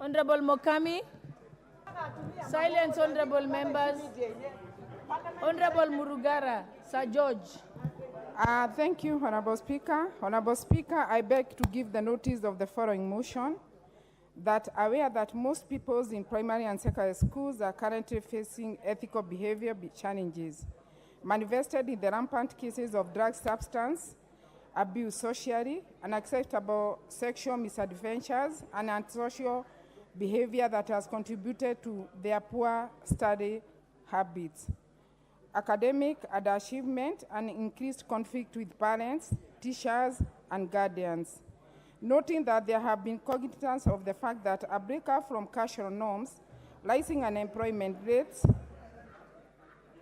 Honorable Mokami. Silence, honorable members. Honorable Murugara, Sir George. Thank you, Honorable Speaker. Honorable Speaker, I beg to give the notice of the following motion, that aware that most pupils in primary and secondary schools are currently facing ethical behavior challenges, manifested in the rampant cases of drug substance abuse socially, unacceptable sexual misadventures, and antisocial behavior that has contributed to their poor study habits, academic underachievement, and increased conflict with parents, teachers, and guardians. Noting that there have been cognizance of the fact that a breakup from cultural norms, rising unemployment rates,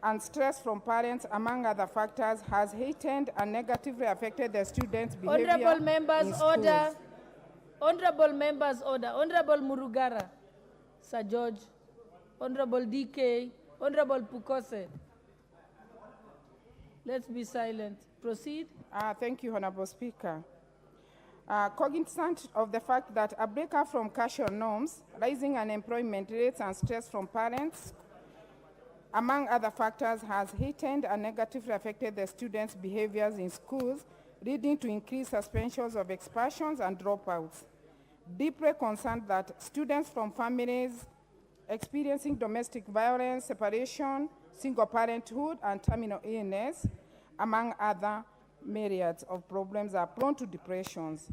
and stress from parents, among other factors, has heightened and negatively affected the students' behavior. Honorable members, order. Honorable members, order. Honorable Murugara, Sir George, Honorable DK, Honorable Pukose. Let's be silent. Proceed. Thank you, Honorable Speaker. Cognizant of the fact that a breakup from cultural norms, rising unemployment rates, and stress from parents, among other factors, has heightened and negatively affected the students' behaviors in schools, leading to increased suspensions of excursions and dropouts. Deeply concerned that students from families experiencing domestic violence, separation, single parenthood, and terminal illness, among other myriads of problems, are prone to depressions.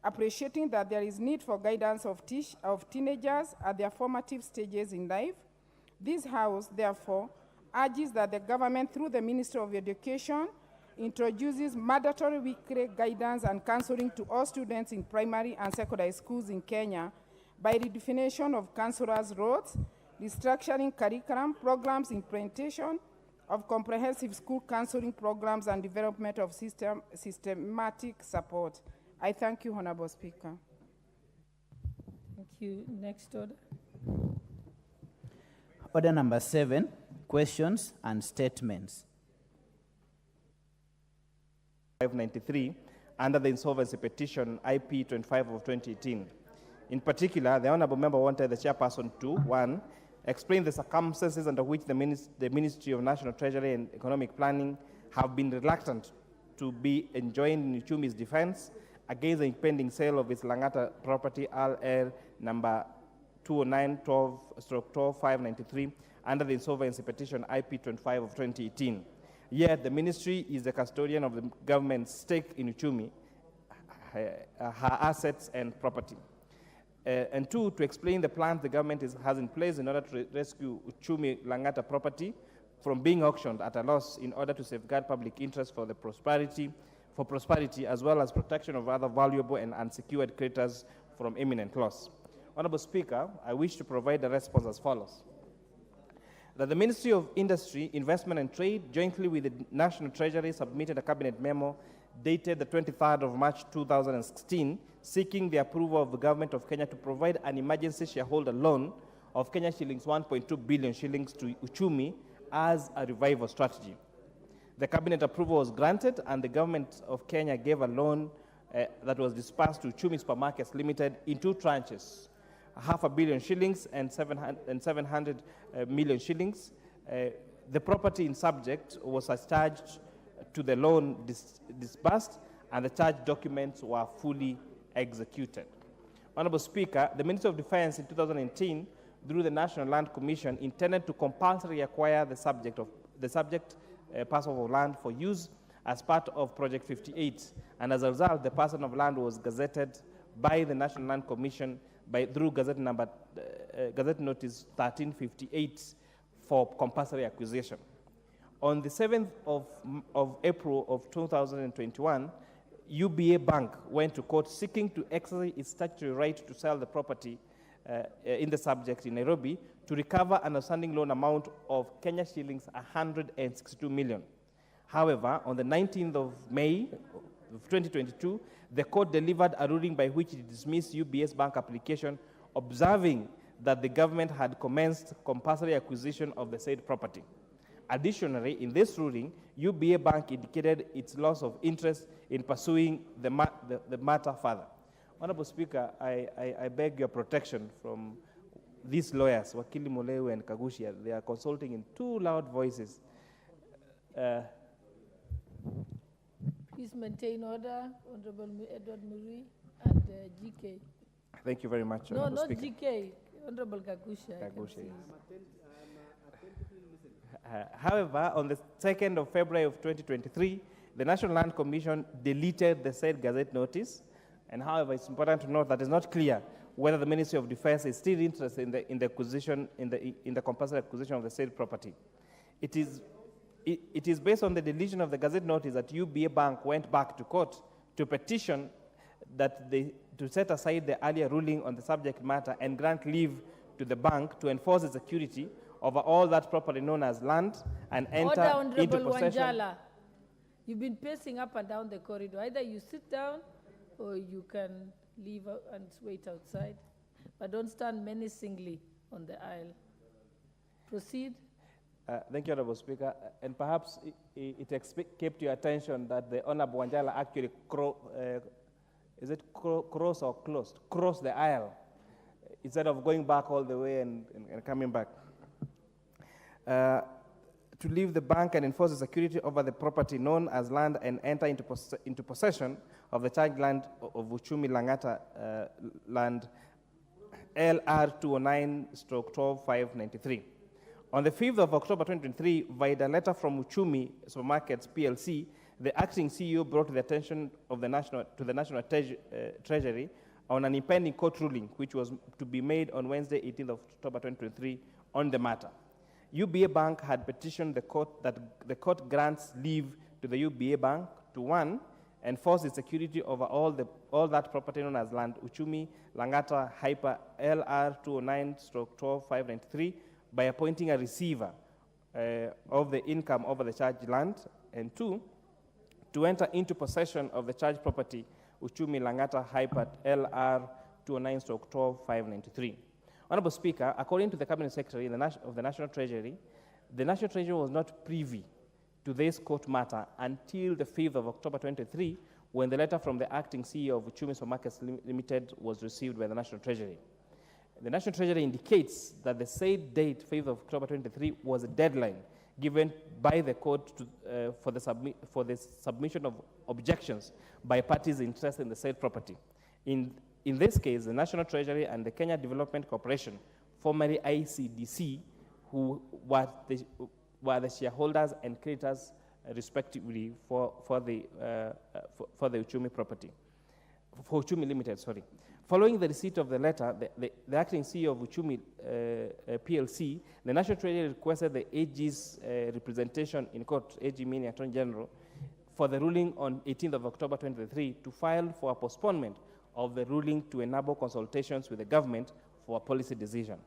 Appreciating that there is need for guidance of teenagers at their formative stages in life, this House, therefore, urges that the government, through the Ministry of Education, introduces mandatory weekly guidance and counseling to all students in primary and secondary schools in Kenya by redefinition of counselors' roles, restructuring curriculum, programs, implementation of comprehensive school counseling programs, and development of systematic support. I thank you, Honorable Speaker. Thank you. Next order. Order number 7, questions and statements. 593 under the insolvency petition IP 25 of 2018. In particular, the Honourable Member wanted the chairperson to, 1, explain the circumstances under which the Ministry of National Treasury and Economic Planning have been reluctant to be enjoined in Uchumi's defense against the impending sale of its Langata property LR number 209-12/12-593 under the insolvency petition IP 25 of 2018. Yet the ministry is the custodian of the government's stake in Uchumi, her assets and property. And 2, to explain the plans the government has in place in order to rescue Uchumi Langata property from being auctioned at a loss in order to safeguard public interest for prosperity, as well as protection of other valuable and unsecured creditors from imminent loss. Honorable Speaker, I wish to provide a response as follows. That the Ministry of Industry, Investment and Trade, jointly with the National Treasury, submitted a cabinet memo dated the 23rd of March 2016, seeking the approval of the Government of Kenya to provide an emergency shareholder loan of Kenya shillings 1.2 billion shillings to Uchumi as a revival strategy. The cabinet approval was granted, and the Government of Kenya gave a loan that was dispersed to Uchumi Supermarkets Limited in 2 tranches, 500 million shillings and 700 million shillings. The property in subject was charged to the loan disbursed, and the charge documents were fully executed. Honorable Speaker, the Ministry of Defense in 2018, through the National Land Commission, intended to compulsorily acquire the subject parcel of land for use as part of Project 58, and as a result, the parcel of land was gazetted by the National Land Commission through Gazette Notice 1358 for compulsory acquisition. On the 7th of April of 2021, UBA Bank went to court seeking to exercise its statutory right to sell the property in the subject in Nairobi to recover an outstanding loan amount of Kenya shillings 162 million. However, on the 19th of May of 2022, the court delivered a ruling by which it dismissed UBS Bank application, observing that the government had commenced compulsory acquisition of the said property. Additionally, in this ruling, UBA Bank indicated its loss of interest in pursuing the matter further. Honorable Speaker, I beg your protection from these lawyers, Wakili Molewe and Kagushia. They are consulting in two loud voices. Please maintain order, Honorable Edward Muri and GK. Thank you very much, No, Honorable not Speaker. GK, Honorable Kagusha. Kagusha, yes. However, on the 2nd of February of 2023, the National Land Commission deleted the said gazette notice. And however, it's important to note that it's not clear whether the Ministry of Defense is still interested in the acquisition, in the compulsory acquisition of the said property. It is based on the deletion of the gazette notice that UBA Bank went back to court to petition that to set aside the earlier ruling on the subject matter and grant leave to the bank to enforce the security over all that property known as land and enter Order, into Honorable possession. Wanjala. You've been pacing up and down the corridor. Either you sit down or you can leave and wait outside. But don't stand menacingly on the aisle. Proceed. Thank you, Honorable Speaker. And perhaps it kept your attention that the Honorable Wanjala actually crossed the aisle instead of going back all the way and coming back. To leave the bank and enforce the security over the property known as land and enter into possession of the charged land of Uchumi Langata land LR 209/12593. On the 5th of October 2023, via a letter from Uchumi Supermarkets PLC, the acting CEO brought to the attention of the National Treasury on an impending court ruling, which was to be made on Wednesday, 18th of October 2023, on the matter. UBA Bank had petitioned the court that the court grants leave to the UBA Bank to, one, enforce its security over all that property known as land Uchumi Langata Hyper LR 209/12593 by appointing a receiver of the income over the charged land, and two, to enter into possession of the charged property Uchumi Langata Hyper LR 209/12593. Honorable Speaker, according to the Cabinet Secretary of the National Treasury, the National Treasury was not privy to this court matter until the 5th of October 2023, when the letter from the acting CEO of Uchumi Supermarkets Limited was received by the National Treasury. The National Treasury indicates that the said date, 5th of October 2023, was a deadline given by the court for the submission of objections by parties interested in the said property. In this case, the National Treasury and the Kenya Development Corporation, formerly ICDC, who were the shareholders and creditors, respectively, for the Uchumi property, for Uchumi Limited, sorry. Following the receipt of the letter, the acting CEO of Uchumi PLC, the National Treasury requested the AG's representation in court, AG meaning Attorney General, for the ruling on 18th of October 2023 to file for a postponement of the ruling to enable consultations with the government for a policy decision.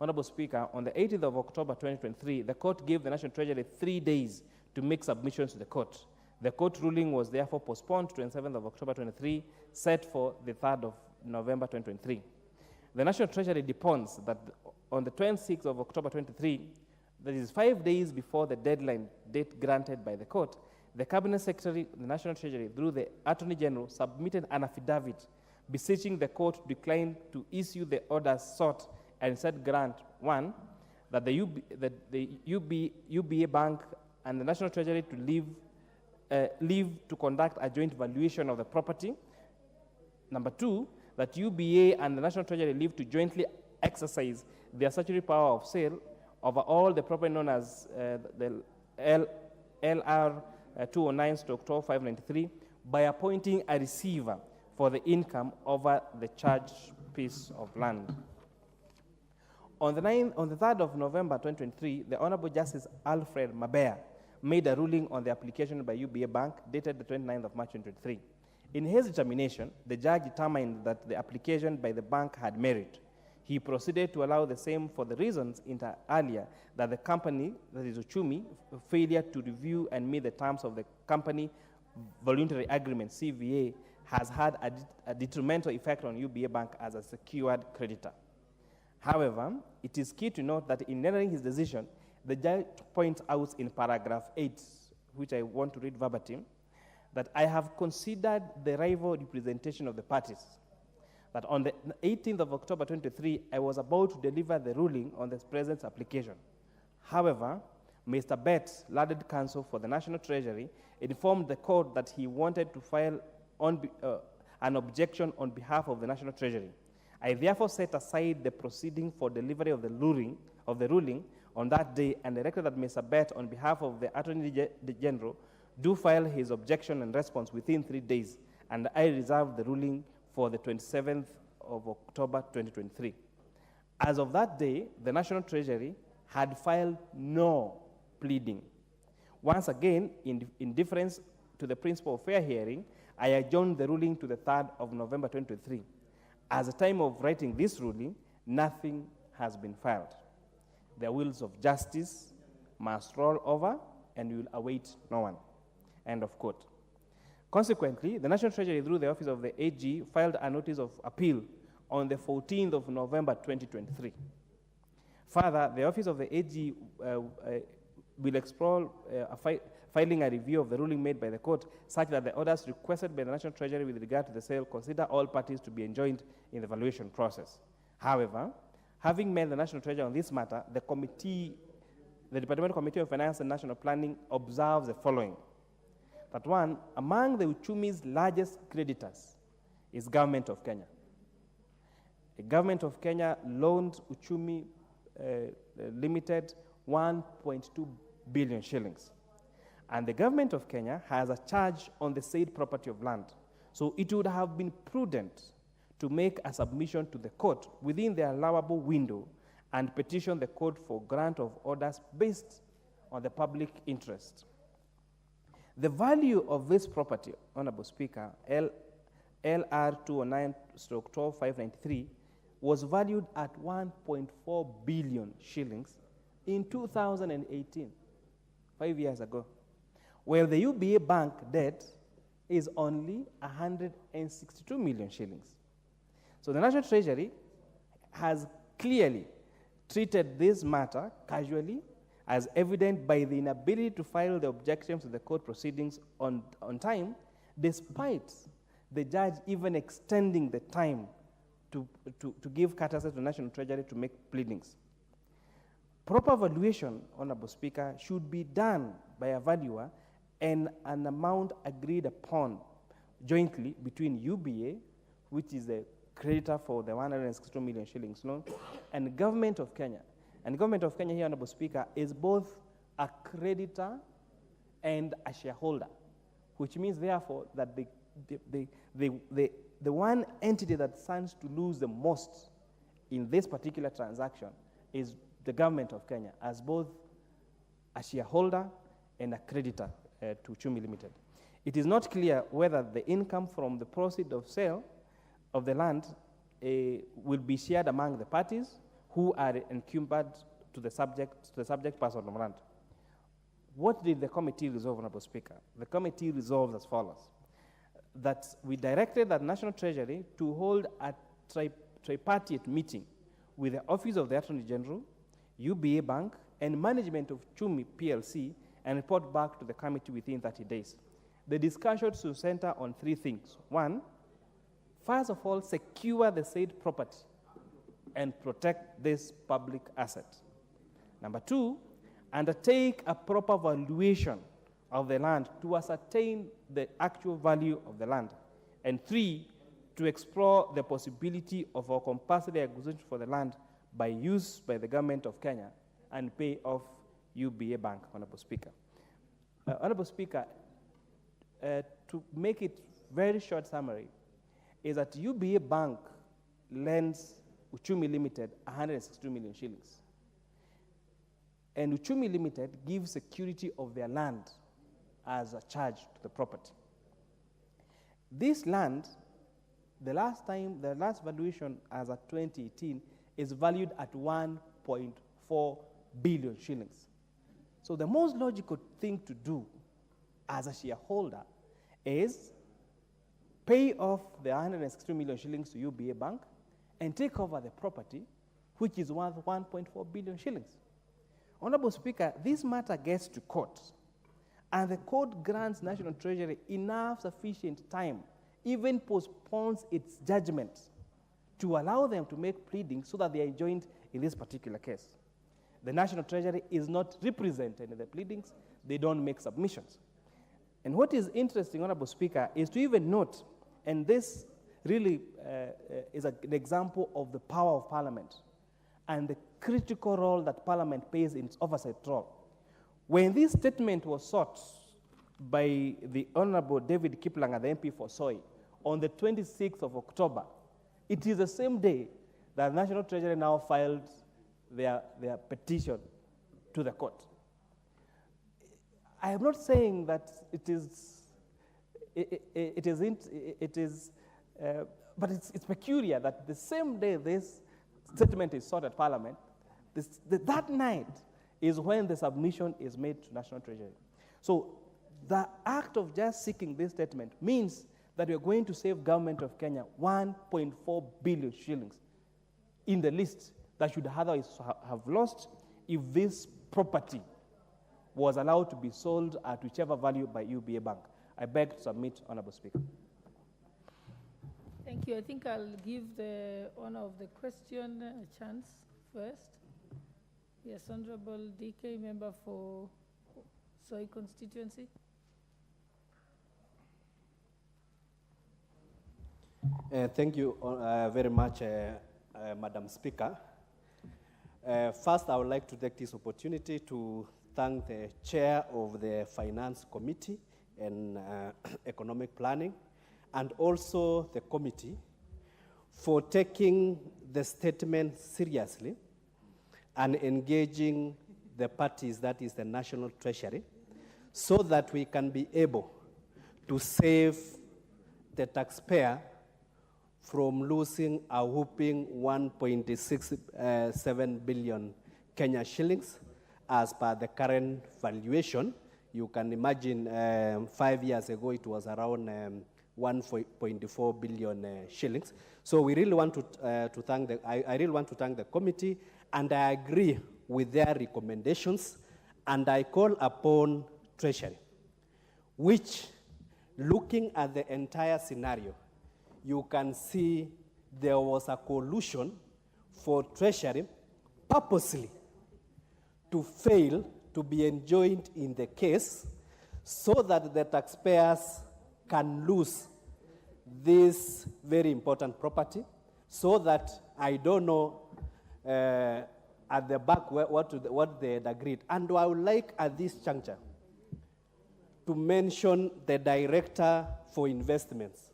Honorable Speaker, on the 18th of October 2023, the court gave the National Treasury 3 days to make submissions to the court. The court ruling was therefore postponed to 27th of October 2023, set for the 3rd of November 2023. The National Treasury deposed that on the 26th of October 2023, that is 5 days before the deadline date granted by the court, the Cabinet Secretary, the National Treasury, through the Attorney General, submitted an affidavit beseeching the court to decline to issue the orders sought and said grant, one, that the UBA Bank and the National Treasury to leave to conduct a joint valuation of the property. Number two, that UBA and the National Treasury leave to jointly exercise their statutory power of sale over all the property known as the LR 209/12593 by appointing a receiver for the income over the charged piece of land. On the 3rd of November 2023, the Honorable Justice Alfred Mabea made a ruling on the application by UBA Bank dated the 29th of March 2023. In his determination, the judge determined that the application by the bank had merit. He proceeded to allow the same for the reasons inter alia that the company, that is Uchumi, failure to review and meet the terms of the company voluntary agreement, CVA, has had a detrimental effect on UBA Bank as a secured creditor. However, it is key to note that in rendering his decision, the judge points out in paragraph 8, which I want to read verbatim, that I have considered the rival representation of the parties that on the 18th of October 23, I was about to deliver the ruling on the President's application. However, Mr. Betts, learned counsel for the National Treasury, informed the court that he wanted to file an objection on behalf of the National Treasury. I therefore set aside the proceeding for delivery of the ruling on that day and directed that Mr. Betts, on behalf of the Attorney General, do file his objection and response within 3 days, and I reserved the ruling for the 27th of October 2023. As of that day, the National Treasury had filed no pleading. Once again, in deference to the principle of fair hearing, I adjourned the ruling to the 3rd of November 2023. As the time of writing this ruling, nothing has been filed. The wheels of justice must roll over, and we will await no one. End of quote. Consequently, the National Treasury, through the Office of the AG, filed a notice of appeal on the 14th of November 2023. Further, the Office of the AG will explore filing a review of the ruling made by the court, such that the orders requested by the National Treasury with regard to the sale consider all parties to be enjoined in the valuation process. However, having met the National Treasury on this matter, the Departmental Committee of Finance and National Planning observes the following. That one, among the Uchumi's largest creditors is Government of Kenya. The Government of Kenya loaned Uchumi Limited 1.2 billion shillings. And the Government of Kenya has a charge on the said property of land. So it would have been prudent to make a submission to the court within the allowable window and petition the court for grant of orders based on the public interest. The value of this property, Honorable Speaker, LR 209/12593, was valued at 1.4 billion shillings in 2018, 5 years ago, while the UBA bank debt is only 162 million shillings. So the National Treasury has clearly treated this matter casually, as evident by the inability to file the objections to the court proceedings on time, despite the judge even extending the time to give courtesy to the National Treasury to make pleadings. Proper valuation, Honorable Speaker, should be done by a valuer and an amount agreed upon jointly between UBA, which is the creditor for the 162 million shillings loan, and the Government of Kenya. And the Government of Kenya here, Honorable Speaker, is both a creditor and a shareholder, which means, therefore, that the one entity that stands to lose the most in this particular transaction is the Government of Kenya, as both a shareholder and a creditor to Uchumi Limited. It is not clear whether the income from the proceeds of sale of the land will be shared among the parties who are encumbered to the subject person of land. What did the committee resolve, Honorable Speaker? The committee resolved as follows: that we directed the National Treasury to hold a tripartite meeting with the Office of the Attorney General, UBA Bank, and management of Uchumi PLC, and report back to the committee within 30 days. The discussion should center on 3 things. 1, first of all, secure the said property and protect this public asset. Number 2, undertake a proper valuation of the land to ascertain the actual value of the land. And 3, to explore the possibility of a compulsory acquisition for the land by use by the Government of Kenya and pay off UBA Bank, Honorable Speaker. Honorable Speaker, to make it very short summary, is that UBA Bank lends Uchumi Limited 162 million shillings. And Uchumi Limited gives security of their land as a charge to the property. This land, the last valuation as of 2018 is valued at 1.4 billion shillings. So the most logical thing to do as a shareholder is pay off the 162 million shillings to UBA Bank and take over the property, which is worth 1.4 billion shillings. Honorable Speaker, this matter gets to court, and the court grants National Treasury enough sufficient time, even postpones its judgment to allow them to make pleadings so that they are joined in this particular case. The National Treasury is not represented in the pleadings. They don't make submissions. And what is interesting, Honorable Speaker, is to even note, and this really is an example of the power of Parliament and the critical role that Parliament plays in its oversight role. When this statement was sought by the Honorable David Kiplanga, the MP for Soy, on the 26th of October, it is the same day that the National Treasury now filed their petition to the court. I am not saying that but it's peculiar that the same day this statement is sought at Parliament, that night is when the submission is made to National Treasury. So the act of just seeking this statement means that we are going to save government of Kenya 1.4 billion shillings in the list that should otherwise have lost if this property was allowed to be sold at whichever value by UBA Bank. I beg to submit, Honorable Speaker. Thank you. I think I'll give the honor of the question a chance first. Yes, Honorable DK, member for Soy constituency. Thank you very much, Madam Speaker. First, I would like to take this opportunity to thank the chair of the Finance Committee and Economic Planning, and also the committee for taking the statement seriously and engaging the parties, that is the National Treasury, so that we can be able to save the from losing a whopping 1.67 billion Kenya shillings as per the current valuation. You can imagine 5 years ago it was around 1.4 billion shillings. So we really want to thank I really want to thank the committee, and I agree with their recommendations, and I call upon Treasury, which, looking at the entire scenario, you can see there was a collusion for Treasury purposely to fail to be enjoined in the case so that the taxpayers can lose this very important property, so that I don't know at the back what they had agreed. And I would like at this juncture to mention the Director for Investments.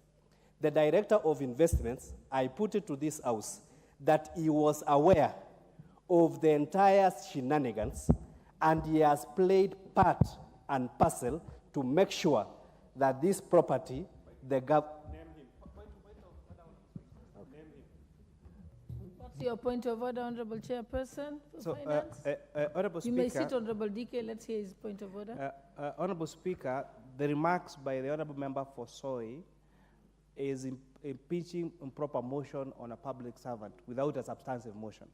The Director of Investments, I put it to this House, that he was aware of the entire shenanigans, and he has played part and parcel to make sure that this property, the government... What's your point of order, Honorable Chairperson for Finance? Honorable You Speaker, may sit, Honorable DK. Let's hear his point of order. Honorable Speaker, the remarks by the Honorable Member for Soy is impeaching improper motion on a public servant without a substantive motion.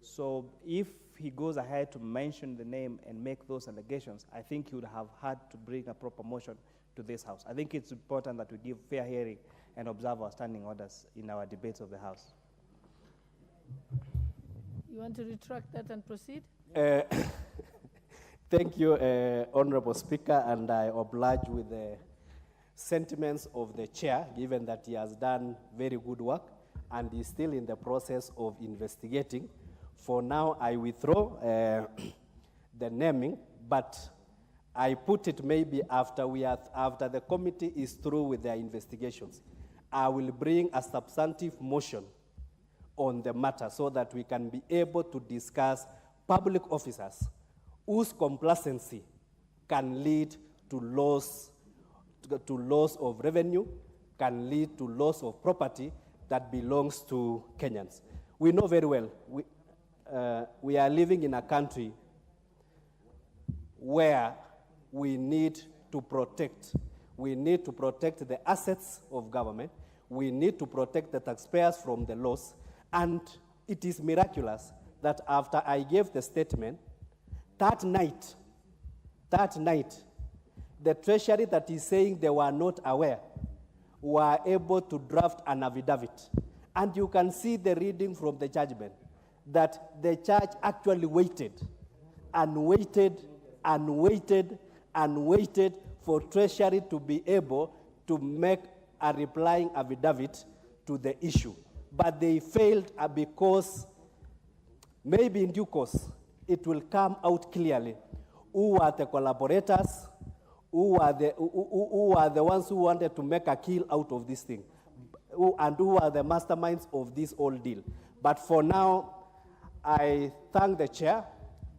So if he goes ahead to mention the name and make those allegations, I think he would have had to bring a proper motion to this House. I think it's important that we give fair hearing and observe our standing orders in our debates of the House. You want to retract that and proceed? Thank you, Honorable Speaker, and I oblige with the sentiments of the chair, given that he has done very good work and is still in the process of investigating. For now, I withdraw the naming, but I put it maybe after the committee is through with their investigations. I will bring a substantive motion on the matter so that we can be able to discuss public officers whose complacency can lead to loss of revenue, can lead to loss of property that belongs to Kenyans. We know very well, we are living in a country where we need to protect the assets of government, we need to protect the taxpayers from the loss, and it is miraculous that after I gave the statement, that night, the Treasury that is saying they were not aware were able to draft an affidavit And you can see the reading from the judgment that the judge actually waited and waited and waited and waited for Treasury to be able to make a replying affidavit to the issue. But they failed because maybe in due course it will come out clearly who are the collaborators, who are the ones who wanted to make a kill out of this thing, and who are the masterminds of this whole deal. But for now, I thank the chair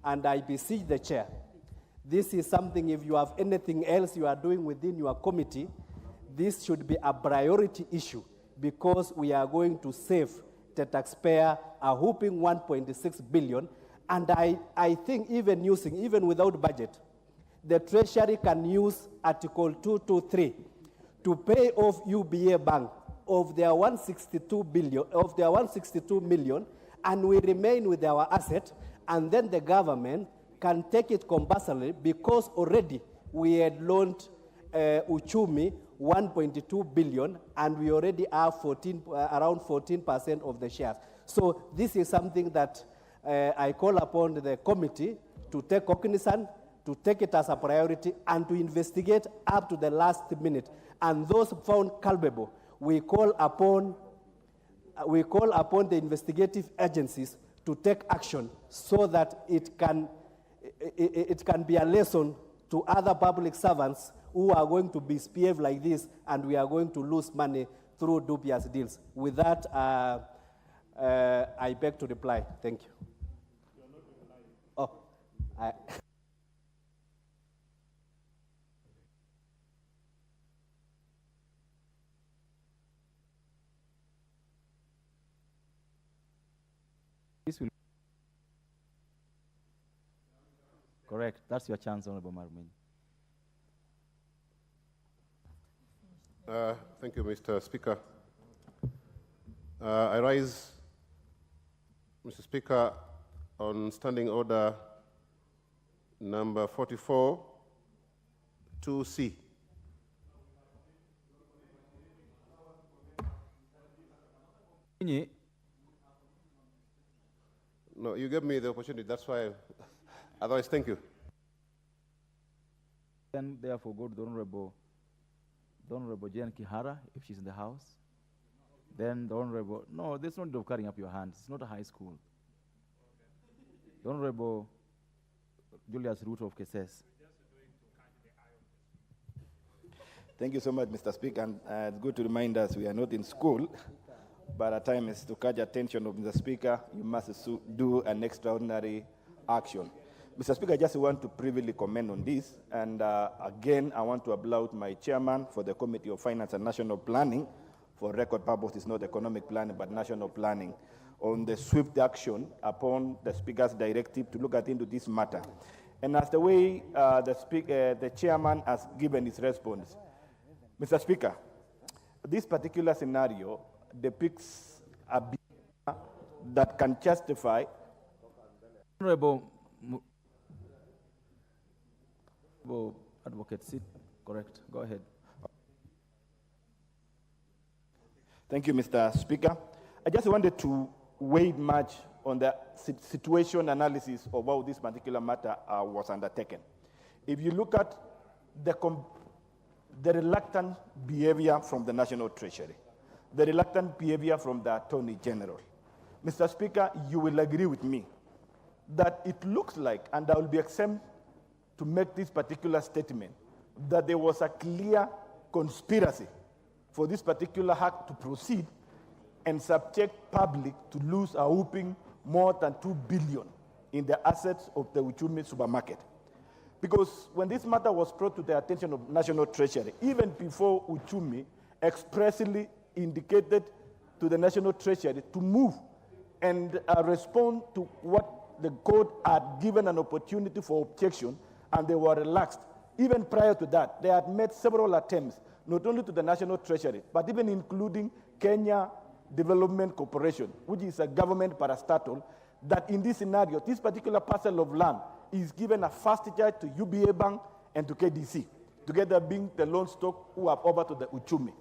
and I beseech the chair. This is something, if you have anything else you are doing within your committee, this should be a priority issue because we are going to save the taxpayer a whooping 1.6 billion. And I think even without budget, the Treasury can use Article 223 to pay off UBA Bank of their 162 million, and we remain with our asset, and then the government can take it compulsorily because already we had loaned Uchumi 1.2 billion, and we already have around 14% of the shares. So this is something that I call upon the committee to take cognizance, to take it as a priority, and to investigate up to the last minute. And those found culpable, we call upon the investigative agencies to take action so that it can be a lesson to other public servants who are going to misbehave like this, and we are going to lose money through dubious deals. With that, I beg to reply. Thank you. Oh, This will correct. That's your chance, Honorable Marmin. Thank you, Mr. Speaker. I rise, Mr. Speaker, on Standing Order number 44, 2C. No, you gave me the opportunity, that's why. Otherwise, thank you. Then, therefore, go to the Honorable Jen Kihara, if she's in the house. Then the Honorable, no, there's no need of carrying up your hands. It's not a high school. The Honorable Julius Ruto of Keses. Thank you so much, Mr. Speaker. And it's good to remind us we are not in school, but at times to catch attention of Mr. Speaker, you must do an extraordinary action. Mr. Speaker, I just want to privily comment on this. And again, I want to applaud my chairman for the Committee of Finance and National Planning. For record purposes, not economic planning, but national planning, on the swift action upon the Speaker's directive to look into this matter. And as the way the chairman has given his response, Mr. Speaker, this particular scenario depicts a behavior that can justify. Honorable Advocate, sit. Correct. Go ahead. Thank you, Mr. Speaker. I just wanted to weigh much on the situation analysis of how this particular matter was undertaken. If you look at the reluctant behavior from the National Treasury, the reluctant behavior from the Attorney General, Mr. Speaker, you will agree with me that it looks like, and I will be exempt to make this particular statement, that there was a clear conspiracy for this particular act to proceed and subject public to lose a whooping more than 2 billion in the assets of the Uchumi supermarket. Because when this matter was brought to the attention of National Treasury, even before Uchumi expressly indicated to the National Treasury to move and respond to what the court had given an opportunity for objection, and they were relaxed. Even prior to that, they had made several attempts, not only to the National Treasury, but even including Kenya Development Corporation, which is a government parastatal, that in this scenario, this particular parcel of land is given a fast charge to UBA Bank and to KDC, together being the loan stock who are over to the Uchumi.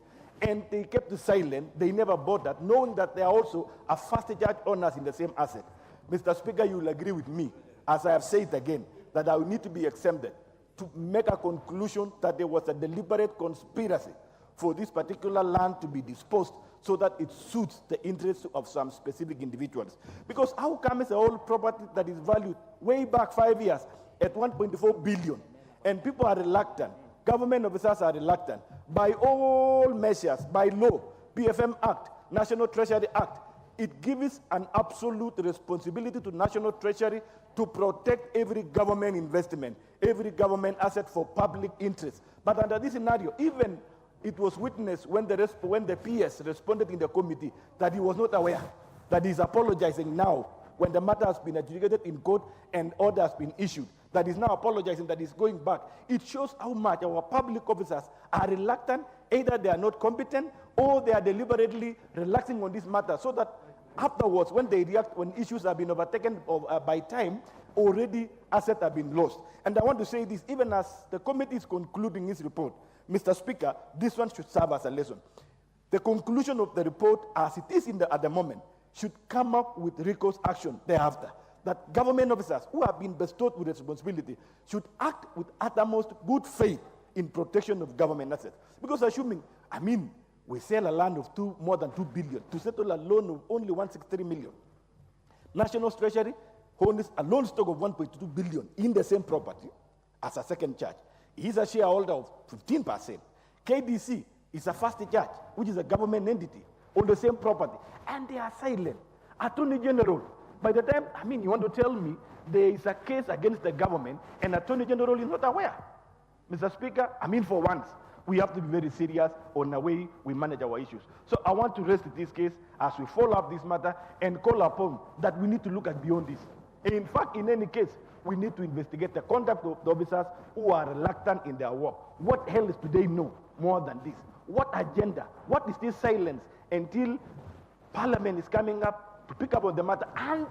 and they kept silent. They never bothered, knowing that they are also a first charge owners in the same asset. Mr. Speaker, you will agree with me, as I have said again, that I will need to be exempted to make a conclusion that there was a deliberate conspiracy for this particular land to be disposed so that it suits the interests of some specific individuals. Because how come it's a whole property that is valued way back 5 years at 1.4 billion, and people are reluctant, government officers are reluctant, by all measures, by law, PFM Act, National Treasury Act, it gives an absolute responsibility to National Treasury to protect every government investment, every government asset for public interest. But under this scenario, even it was witnessed when the PS responded in the committee that he was not aware, that he's apologizing now when the matter has been adjudicated in court and order has been issued, that he's now apologizing, that he's going back. It shows how much our public officers are reluctant, either they are not competent or they are deliberately relaxing on this matter, so that afterwards, when they react, when issues have been overtaken by time, already assets have been lost. And I want to say this, even as the committee is concluding its report, Mr. Speaker, this one should serve as a lesson. The conclusion of the report, as it is at the moment, should come up with recourse action thereafter. That government officers who have been bestowed with responsibility should act with uttermost good faith in protection of government assets. Because assuming, we sell a land of more than 2 billion to settle a loan of only 163 million. National Treasury owns a loan stock of 1.2 billion in the same property as a second charge. He is a shareholder of 15%. KDC is a first charge, which is a government entity on the same property, and they are silent. Attorney General, by the time, you want to tell me there is a case against the government and Attorney General is not aware. Mr. Speaker, for once, we have to be very serious on the way we manage our issues. So I want to rest this case as we follow up this matter and call upon that we need to look at beyond this. In fact, in any case, we need to investigate the conduct of the officers who are reluctant in their work. What else do they know more than this? What agenda? What is this silence until Parliament is coming up to pick up on the matter? And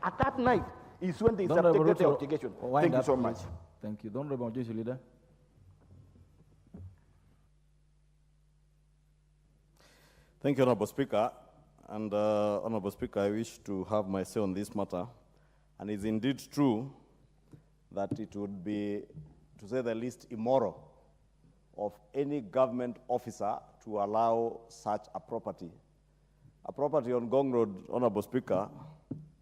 at that night, is when they subjected the obligation. Thank you so much. Thank you. Don't Honorable Leader. Thank you, Honorable Speaker. And Honorable Speaker, I wish to have my say on this matter. And it's indeed true that it would be, to say the least, immoral of any government officer to allow such a property. A property on Gong Road, Honorable Speaker,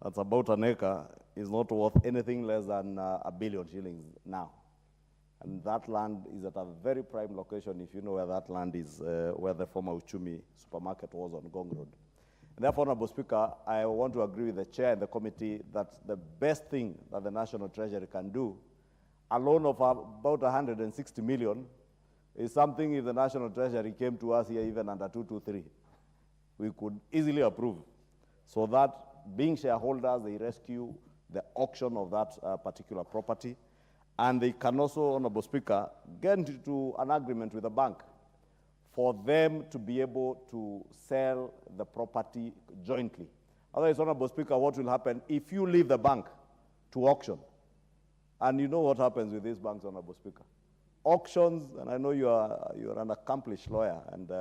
that's about an acre, is not worth anything less than R1 billion now. And that land is at a very prime location, if you know where that land is, where the former Uchumi supermarket was on Gong Road. And therefore, Honorable Speaker, I want to agree with the chair and the committee that the best thing that the National Treasury can do, a loan of about 160 million, is something if the National Treasury came to us here even under 223, we could easily approve. So that being shareholders, they rescue the auction of that particular property. And they can also, Honorable Speaker, get into an agreement with the bank for them to be able to sell the property jointly. Otherwise, Honorable Speaker, what will happen if you leave the bank to auction? And you know what happens with these banks, Honorable Speaker. Auctions, and I know you are an accomplished lawyer, and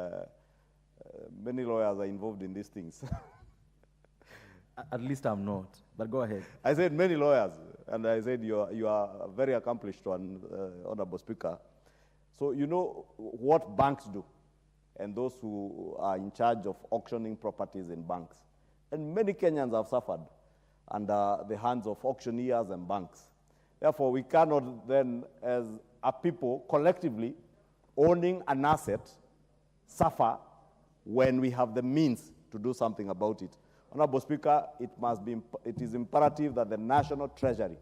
many lawyers are involved in these things. At least I'm not, but go ahead. I said many lawyers, and I said you are a very accomplished one, Honorable Speaker. So you know what banks do, and those who are in charge of auctioning properties in banks. And many Kenyans have suffered under the hands of auctioneers and banks. Therefore, we cannot then, as a people, collectively owning an asset, suffer when we have the means to do something about it. Honorable Speaker, it is imperative that the National Treasury,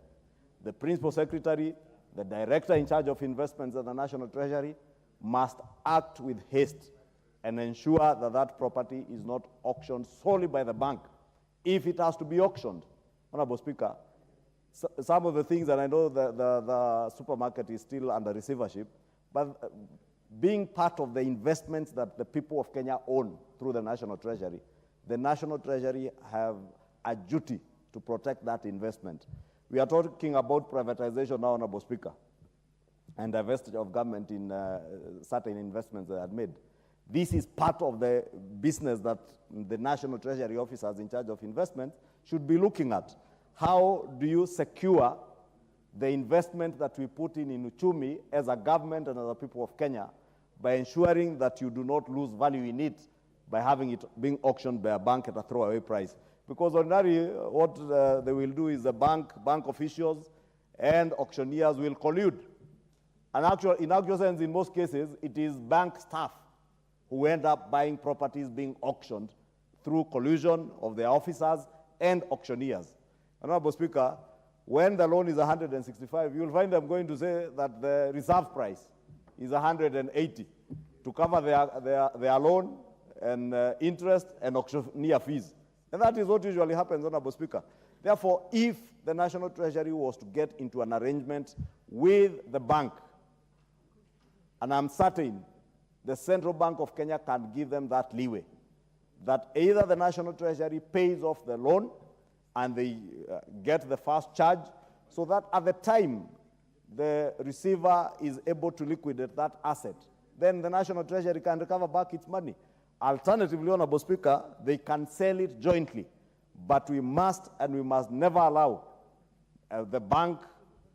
the Principal Secretary, the Director in charge of investments at the National Treasury, must act with haste and ensure that that property is not auctioned solely by the bank. If it has to be auctioned, Honorable Speaker, some of the things, and I know the supermarket is still under receivership, but being part of the investments that the people of Kenya own through the National Treasury, the National Treasury have a duty to protect that investment. We are talking about privatization now, Honorable Speaker, and divestiture of government in certain investments that are made. This is part of the business that the National Treasury officers in charge of investment should be looking at. How do you secure the investment that we put in Uchumi as a government and as a people of Kenya by ensuring that you do not lose value in it by having it being auctioned by a bank at a throwaway price? Because ordinarily, what they will do is the bank officials and auctioneers will collude. And in actual sense, in most cases, it is bank staff who end up buying properties being auctioned through collusion of their officers and auctioneers. Honorable Speaker, when the loan is 165, you'll find them going to say that the reserve price is 180 to cover their loan and interest and auctioneer fees. And that is what usually happens, Honorable Speaker. Therefore, if the National Treasury was to get into an arrangement with the bank, and I'm certain the Central Bank of Kenya can give them that leeway, that either the National Treasury pays off the loan and they get the first charge, so that at the time the receiver is able to liquidate that asset, then the National Treasury can recover back its money. Alternatively, Honorable Speaker, they can sell it jointly, but we must never allow the bank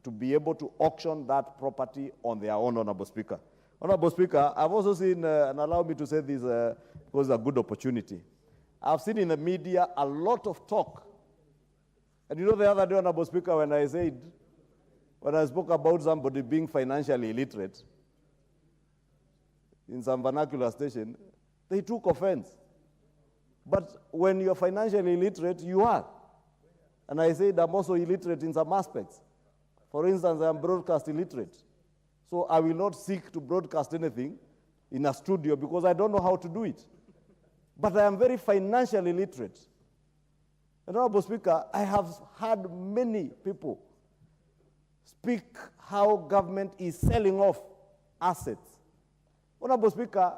to be able to auction that property on their own, Honorable Speaker. Honorable Speaker, I've also seen, and allow me to say this because it's a good opportunity, I've seen in the media a lot of talk. And you know the other day, Honorable Speaker, when I spoke about somebody being financially illiterate in some vernacular station, they took offense. But when you're financially illiterate, you are. And I said I'm also illiterate in some aspects. For instance, I'm broadcast illiterate. So I will not seek to broadcast anything in a studio because I don't know how to do it. But I am very financially literate. And Honorable Speaker, I have heard many people speak how government is selling off assets. Honorable Speaker,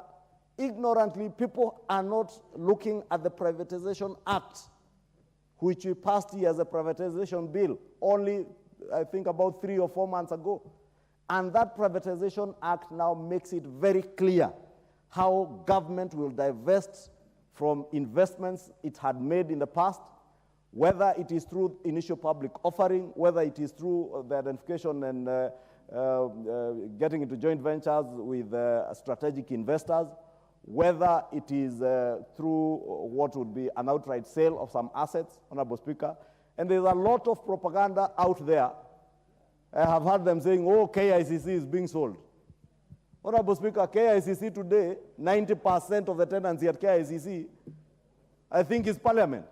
ignorantly, people are not looking at the Privatization Act, which we passed here as a privatization bill only, I think, about 3 or 4 months ago. And that Privatization Act now makes it very clear how government will divest from investments it had made in the past, whether it is through initial public offering, whether it is through the identification and getting into joint ventures with strategic investors, whether it is through what would be an outright sale of some assets, Honorable Speaker. And there's a lot of propaganda out there. I have heard them saying, oh, KICC is being sold. Honorable Speaker, KICC today, 90% of the tenancy at KICC, I think, is Parliament,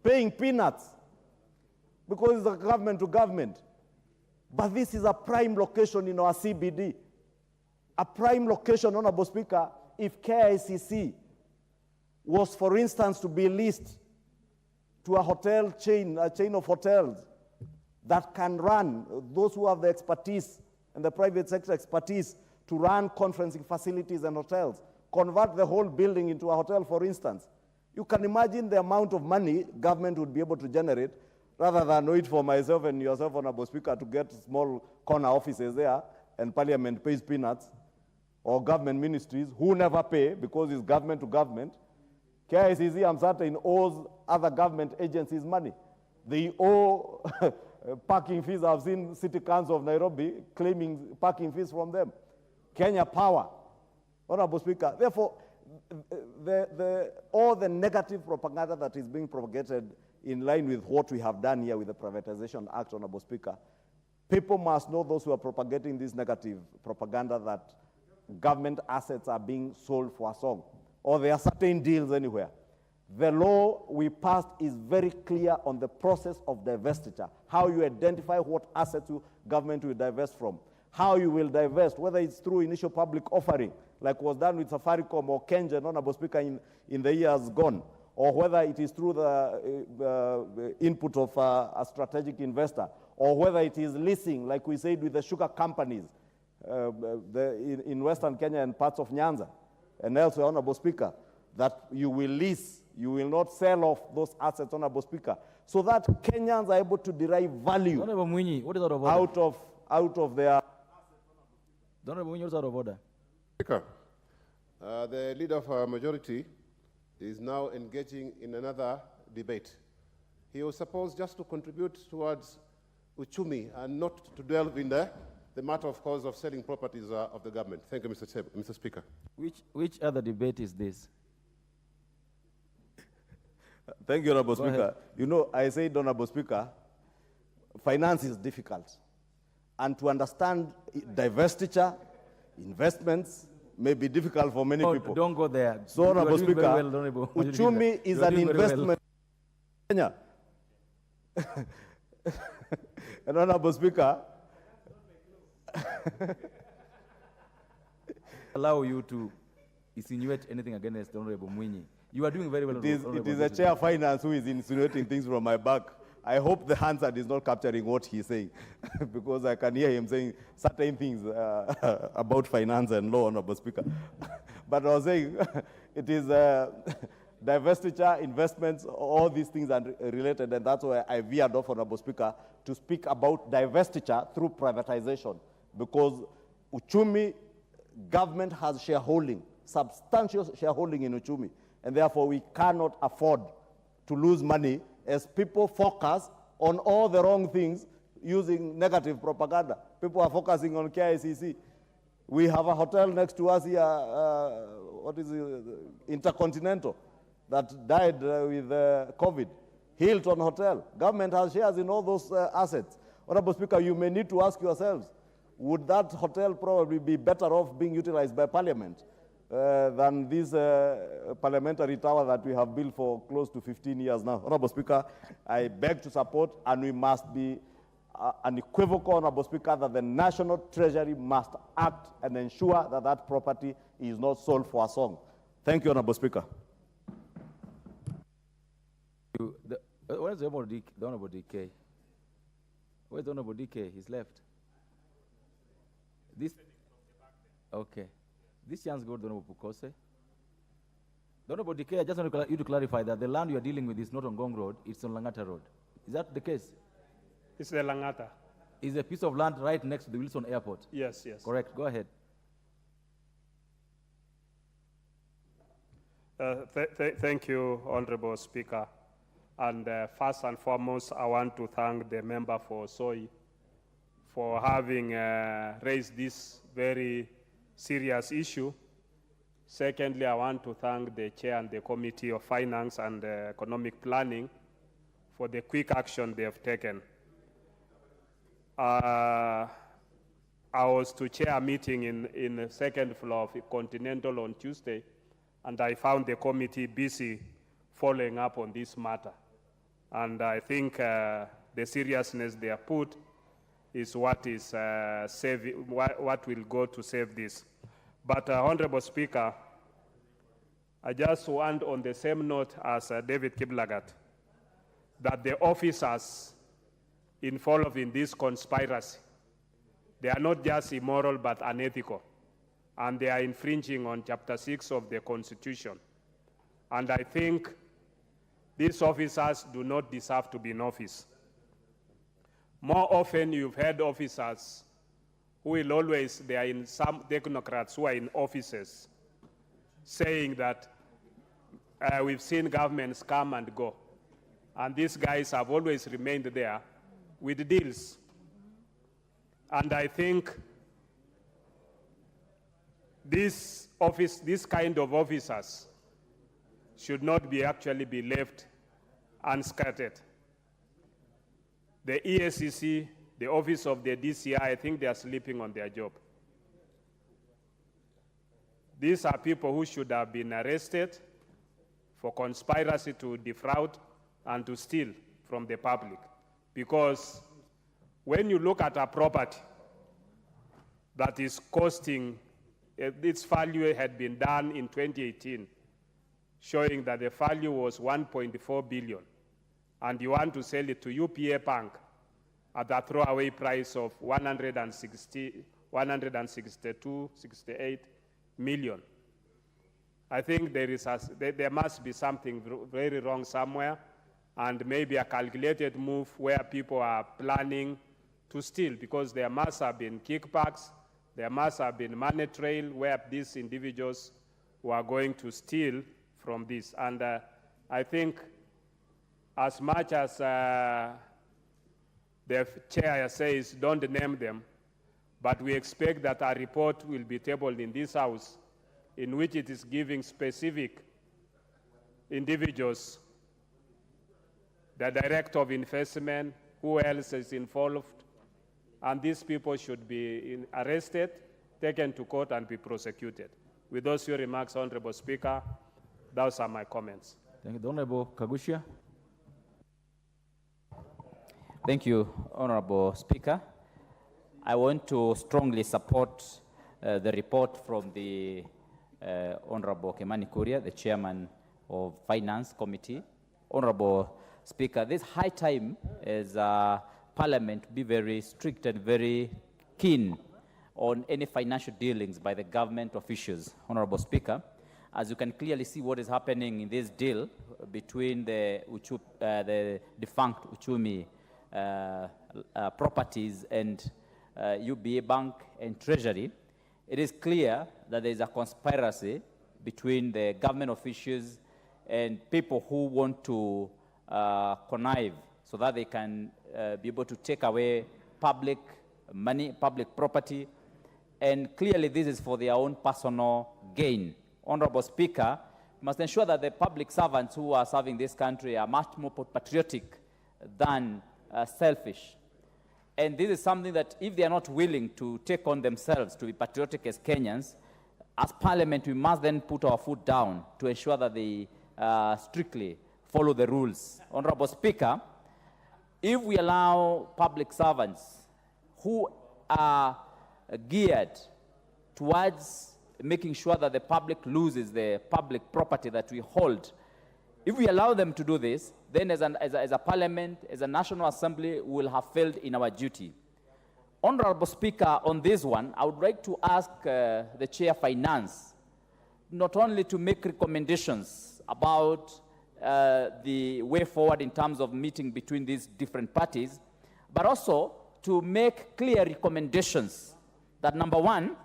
paying peanuts because it's a government to government. But this is a prime location in our CBD. A prime location, Honorable Speaker, if KICC was, for instance, to be leased to a hotel chain, a chain of hotels that can run, those who have the expertise and the private sector expertise to run conferencing facilities and hotels, convert the whole building into a hotel, for instance. You can imagine the amount of money government would be able to generate rather than wait for myself and yourself, Honorable Speaker, to get small corner offices there and Parliament pays peanuts, or government ministries who never pay because it's government to government. KICC, I'm certain, owes other government agencies money. They owe parking fees. I've seen City Council of Nairobi claiming parking fees from them. Kenya Power, Honorable Speaker. Therefore, all the negative propaganda that is being propagated in line with what we have done here with the Privatization Act, Honorable Speaker, people must know, those who are propagating this negative propaganda, that government assets are being sold for a song, or there are certain deals anywhere. The law we passed is very clear on the process of divestiture, how you identify what assets government will divest from, how you will divest, whether it's through initial public offering, like was done with Safaricom or Kengen, Honorable Speaker, in the years gone, or whether it is through the input of a strategic investor, or whether it is leasing, like we said with the sugar companies in Western Kenya and parts of Nyanza, and elsewhere, Honorable Speaker, that you will lease, you will not sell off those assets, Honorable Speaker, so that Kenyans are able to derive value Honorable Mwinyi, what is out of order? out of their... Honorable Mwinyi, what is out of order? Speaker, The leader of our majority is now engaging in another debate. He was supposed just to contribute towards Uchumi and not to delve in the matter, of course, of selling properties of the government. Thank you, Mr. Speaker. Which other debate is this? Thank you, Honorable Go Speaker. ahead. You know, I said, Honorable Speaker, finance is difficult. And to understand divestiture, investments, may be difficult for many people. Don't go there. So, You are Honorable doing very Speaker, well, Honorable. Uchumi is You are an doing very well. investment in Kenya. And Honorable Speaker, allow you to insinuate anything against Honorable Mwinyi. You are doing very well. it is Honorable a chair of finance who is insinuating things from my back. I hope the Hansard is not capturing what he's saying, because I can hear him saying certain things about finance and law, Honorable Speaker. But I was saying, it is divestiture, investments, all these things are related, and that's why I veered off, Honorable Speaker, to speak about divestiture through privatization, because Uchumi government has shareholding, substantial shareholding in Uchumi, and therefore we cannot afford to lose money as people focus on all the wrong things using negative propaganda. People are focusing on KICC. We have a hotel next to us here, what is it, Intercontinental, that died with COVID. Hilton Hotel. Government has shares in all those assets. Honorable Speaker, you may need to ask yourselves, would that hotel probably be better off being utilized by Parliament than this parliamentary tower that we have built for close to 15 years now? Honorable Speaker, I beg to support, and we must be unequivocal, Honorable Speaker, that the National Treasury must act and ensure that that property is not sold for a song. Thank you, Honorable Speaker. Where's the Honorable DK? Where's the Honorable DK? He's left. This, okay. This chance goes to Honorable Pukose. The Honorable DK, I just want you to clarify that the land you are dealing with is not on Gong Road, it's on Langata Road. Is that the case? It's the Langata. Is a piece of land right next to the Wilson Airport? Yes, yes. Correct. Go ahead. Thank you, Honorable Speaker. And first and foremost, I want to thank the member for Soy for having raised this very serious issue. Secondly, I want to thank the Chair and the Committee of Finance and Economic Planning for the quick action they have taken. I was to chair a meeting in the second floor of Continental on Tuesday, and I found the committee busy following up on this matter. And I think the seriousness they have put is what is what will go to save this. But Honorable Speaker, I just want, on the same note as David Kiblagat, that the officers involved in this conspiracy, they are not just immoral but unethical, and they are infringing on Chapter 6 of the Constitution. And I think these officers do not deserve to be in office. More often, you've heard officers who will always, they are in some technocrats who are in offices, saying that we've seen governments come and go. And these guys have always remained there with deals. And I think this kind of officers should not be actually be left unscattered. The ESCC, the office of the DCI, I think they are sleeping on their job. These are people who should have been arrested for conspiracy to defraud and to steal from the public. Because when you look at a property that is costing, its value had been done in 2018, showing that the value was 1.4 billion, and you want to sell it to UPA Bank at a throwaway price of 168 million. I think there must be something very wrong somewhere, and maybe a calculated move where people are planning to steal, because there must have been kickbacks, there must have been money trail where these individuals who are going to steal from this. And I think as much as the chair says don't name them, but we expect that a report will be tabled in this House in which it is giving specific individuals, the director of investment, who else is involved, and these people should be arrested, taken to court, and be prosecuted. With those few remarks, Honorable Speaker, those are my comments. Thank you. The Honorable Kagushia. Thank you, Honorable Speaker. I want to strongly support the report from the Honorable Kimani Kuria, the Chairman of Finance Committee. Honorable Speaker, this high time as Parliament be very strict and very keen on any financial dealings by the government officials. Honorable Speaker, as you can clearly see what is happening in this deal between the defunct Uchumi properties and UBA Bank and Treasury, it is clear that there is a conspiracy between the government officials and people who want to connive so that they can be able to take away public money, public property, and clearly this is for their own personal gain. Honorable Speaker, must ensure that the public servants who are serving this country are much more patriotic than selfish. And this is something that if they are not willing to take on themselves to be patriotic as Kenyans, as Parliament, we must then put our foot down to ensure that they strictly follow the rules. Honorable Speaker, if we allow public servants who are geared towards making sure that the public loses the public property that we hold, if we allow them to do this, then as a Parliament, as a National Assembly, we will have failed in our duty. Honorable Speaker, on this one, I would like to ask the Chair of Finance not only to make recommendations about the way forward in terms of meeting between these different parties, but also to make clear recommendations that, number one,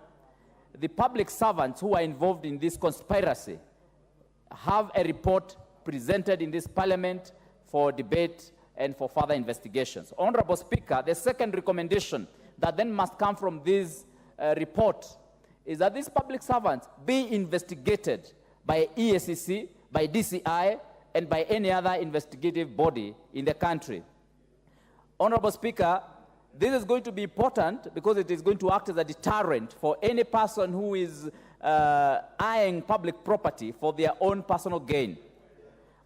the public servants who are involved in this conspiracy have a report presented in this Parliament for debate and for further investigations. Honorable Speaker, the second recommendation that then must come from this report is that these public servants be investigated by EACC, by DCI, and by any other investigative body in the country. Honorable Speaker, this is going to be important because it is going to act as a deterrent for any person who is eyeing public property for their own personal gain.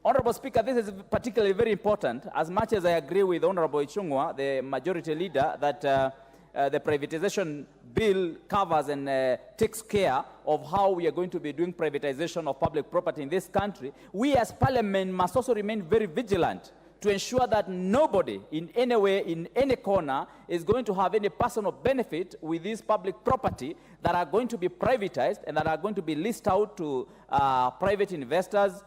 Honorable Speaker, this is particularly very important, as much as I agree with Honorable Ichung'wa, the majority leader, that the privatization bill covers and takes care of how we are going to be doing privatization of public property in this country. We as Parliament must also remain very vigilant to ensure that nobody in any way, in any corner, is going to have any personal benefit with this public property that are going to be privatized and that are going to be leased out to private investors.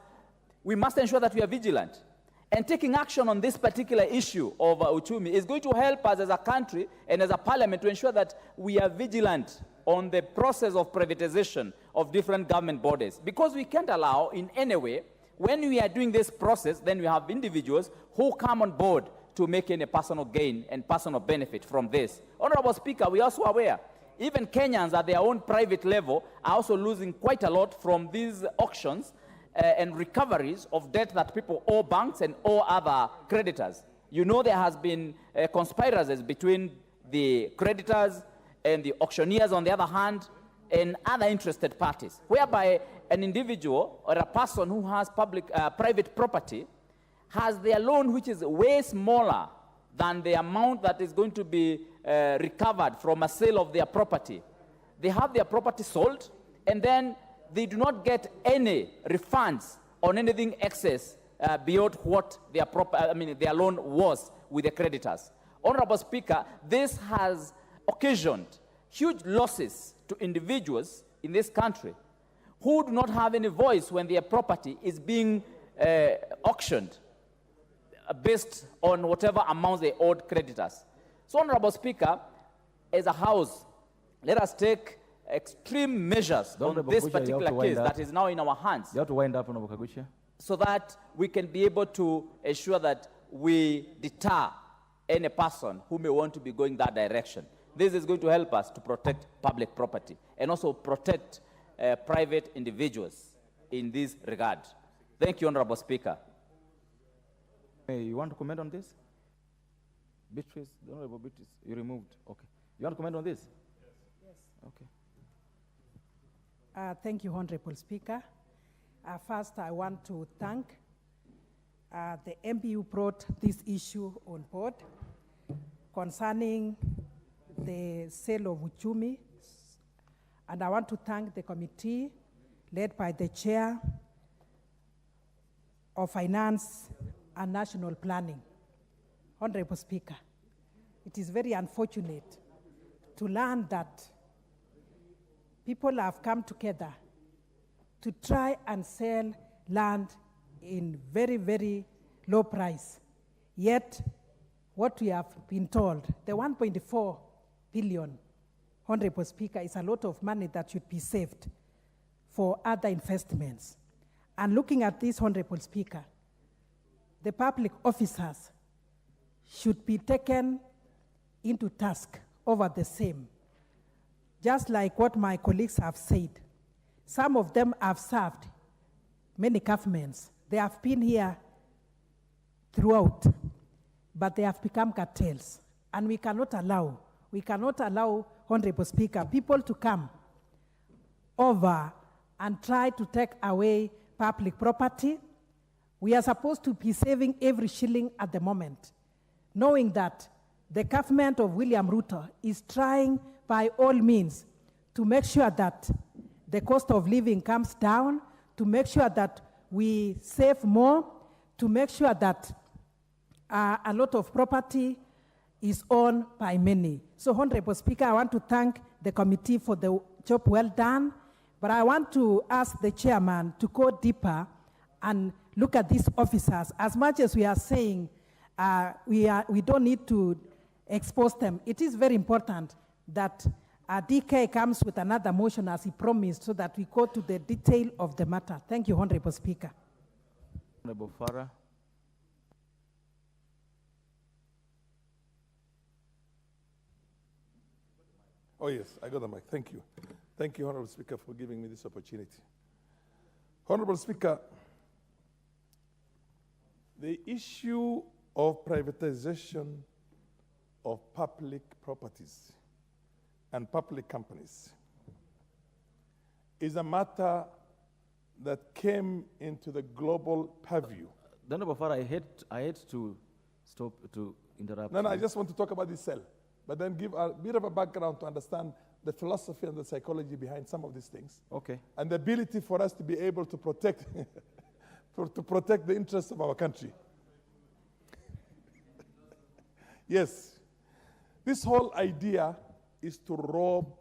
We must ensure that we are vigilant. And taking action on this particular issue of Uchumi is going to help us as a country and as a Parliament to ensure that we are vigilant on the process of privatization of different government bodies. Because we can't allow in any way, when we are doing this process, then we have individuals who come on board to make any personal gain and personal benefit from this. Honorable Speaker, we are also aware, even Kenyans at their own private level are also losing quite a lot from these auctions and recoveries of debt that people owe banks and owe other creditors. You know there has been conspiracies between the creditors and the auctioneers on the other hand and other interested parties, whereby an individual or a person who has private property has their loan which is way smaller than the amount that is going to be recovered from a sale of their property. They have their property sold and then they do not get any refunds on anything excess beyond what their loan was with the creditors. Honorable Speaker, this has occasioned huge losses to individuals in this country who do not have any voice when their property is being auctioned based on whatever amounts they owed creditors. So, Honorable Speaker, as a House, let us take extreme measures on Honorable this Kagucha, you have particular to wind case up. that is now in our hands, You have to wind up, Honorable Kagucha. so that we can be able to ensure that we deter any person who may want to be going that direction. This is going to help us to protect public property and also protect private individuals in this regard. Thank you, Honorable Speaker. Hey, you want to comment on this? Beatrice, the Honorable Beatrice, you removed. Okay. You want to comment on this? Yes. Okay. Thank you, Honorable Speaker. First, I want to thank the MP who brought this issue on board concerning the sale of Uchumi. And I want to thank the committee led by the Chair of Finance and National Planning. Honorable Speaker, it is very unfortunate to learn that people have come together to try and sell land in very, very low price. Yet, what we have been told, the 1.4 billion, Honorable Speaker, is a lot of money that should be saved for other investments. And looking at this, Honorable Speaker, the public officers should be taken into task over the same. Just like what my colleagues have said, some of them have served many governments. They have been here throughout, but they have become cartels. And we cannot allow, Honorable Speaker, people to come over and try to take away public property. We are supposed to be saving every shilling at the moment, knowing that the government of William Ruto is trying by all means to make sure that the cost of living comes down, to make sure that we save more, to make sure that a lot of property is owned by many. So, Honorable Speaker, I want to thank the committee for the job well done, but I want to ask the chairman to go deeper and look at these officers. As much as we are saying we don't need to expose them, it is very important that DK comes with another motion as he promised so that we go to the detail of the matter. Thank you, Honorable Speaker. Honorable Farah. Oh, yes, I got the mic. Thank you. Thank you, Honorable Speaker, for giving me this opportunity. Honorable Speaker, the issue of privatization of public properties and public companies is a matter that came into the global purview. Honorable Farah, I hate to stop, to interrupt. No, I just want to talk about this cell, but then give a bit of a background to understand the philosophy and the psychology behind some of these things. Okay. And the ability for us to be able to protect, to protect the interests of our country. Yes, this whole idea is to rob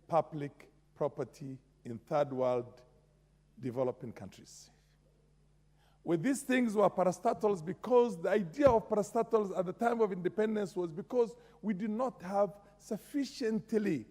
public property in third world developing countries. With these things were parastatals because the idea of parastatals at the time of independence was because we did not have sufficiently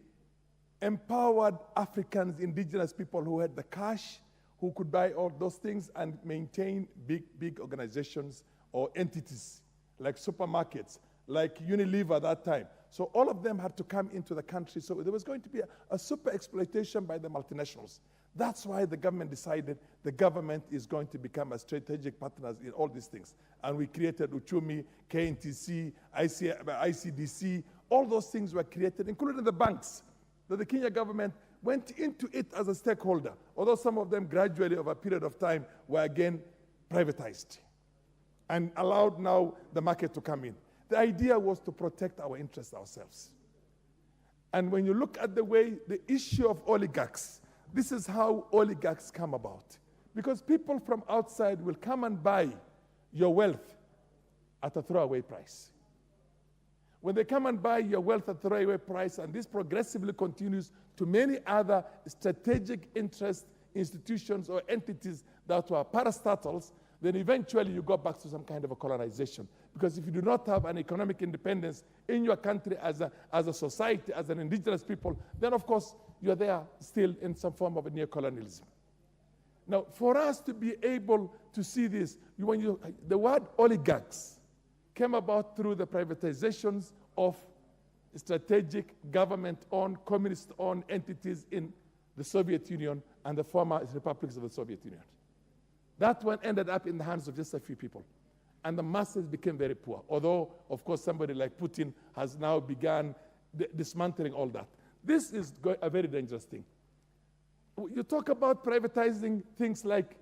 empowered Africans, indigenous people who had the cash, who could buy all those things and maintain big organizations or entities like supermarkets, like Unilever at that time. So all of them had to come into the country. So there was going to be a super exploitation by the multinationals. That's why the government decided the government is going to become a strategic partner in all these things. And we created Uchumi, KNTC, ICDC, all those things were created, including the banks, that the Kenya government went into it as a stakeholder, although some of them gradually over a period of time were again privatized and allowed now the market to come in. The idea was to protect our interests ourselves. And when you look at the way the issue of oligarchs, this is how oligarchs come about. Because people from outside will come and buy your wealth at a throwaway price. When they come and buy your wealth at a throwaway price, and this progressively continues to many other strategic interest institutions or entities that were parastatals, then eventually you go back to some kind of a colonization. Because if you do not have an economic independence in your country as a society, as an indigenous people, then of course you're there still in some form of a neocolonialism. Now, for us to be able to see this, the word oligarchs came about through the privatizations of strategic government-owned, communist-owned entities in the Soviet Union and the former republics of the Soviet Union. That one ended up in the hands of just a few people. And the masses became very poor. Although, of course, somebody like Putin has now begun dismantling all that. This is a very dangerous thing. You talk about privatizing things like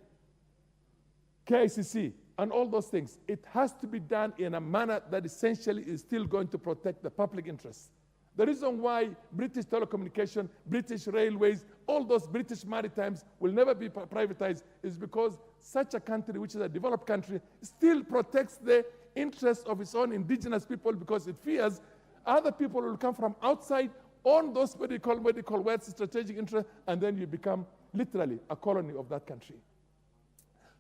KICC and all those things. It has to be done in a manner that essentially is still going to protect the public interest. The reason why British telecommunication, British railways, all those British maritimes will never be privatized is because such a country, which is a developed country, still protects the interests of its own indigenous people because it fears other people will come from outside on those medical words, strategic interests, and then you become literally a colony of that country.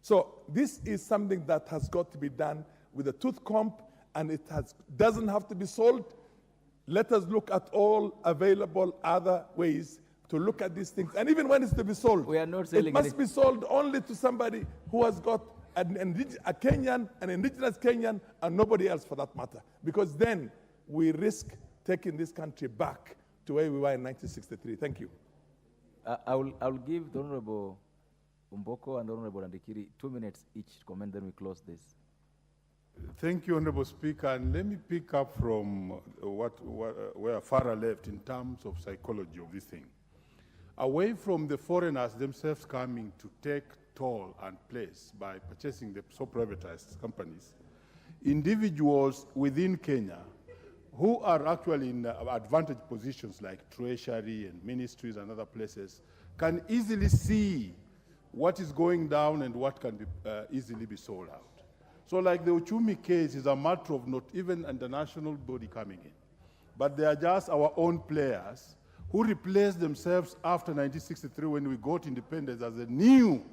So this is something that has got to be done with a tooth comb, and it doesn't have to be sold. Let us look at all available other ways to look at these things. And even when it's to be sold, We are not selling it must be sold only to somebody who has got a Kenyan, an indigenous Kenyan, and nobody else for that matter. Because then we risk taking this country back to where we were in 1963. Thank you. I will give the Honorable Umboko and the Honorable Andikiri 2 minutes each to comment, then we close this. Thank you, Honorable Speaker. And let me pick up from where Farah left in terms of psychology of this thing. Away from the foreigners themselves coming to take toll and place by purchasing the so privatized companies, individuals within Kenya who are actually in advantage positions like treasury and ministries and other places can easily see what is going down and what can be, easily be sold out. So like the Uchumi case is a matter of not even an international body coming in, but they are just our own players who replaced themselves after 1963 when we got independence as the new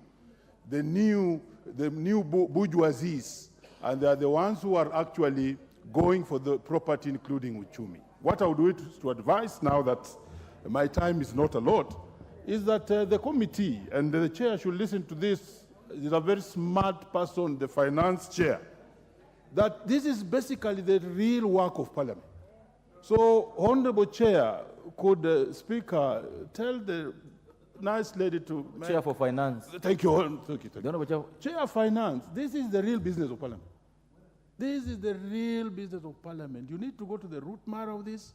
bourgeoisies, and they are the ones who are actually going for the property, including Uchumi. What I would do to advise now that my time is not a lot, is that the committee and the chair should listen to this. Is a very smart person, the finance chair, that this is basically the real work of Parliament. So, Honorable Chair, could Speaker tell the nice lady to... Chair for Finance. Thank you. Thank you. Honorable Chair. Chair of Finance, this is the real business of Parliament. This is the real business of Parliament. You need to go to the root matter of this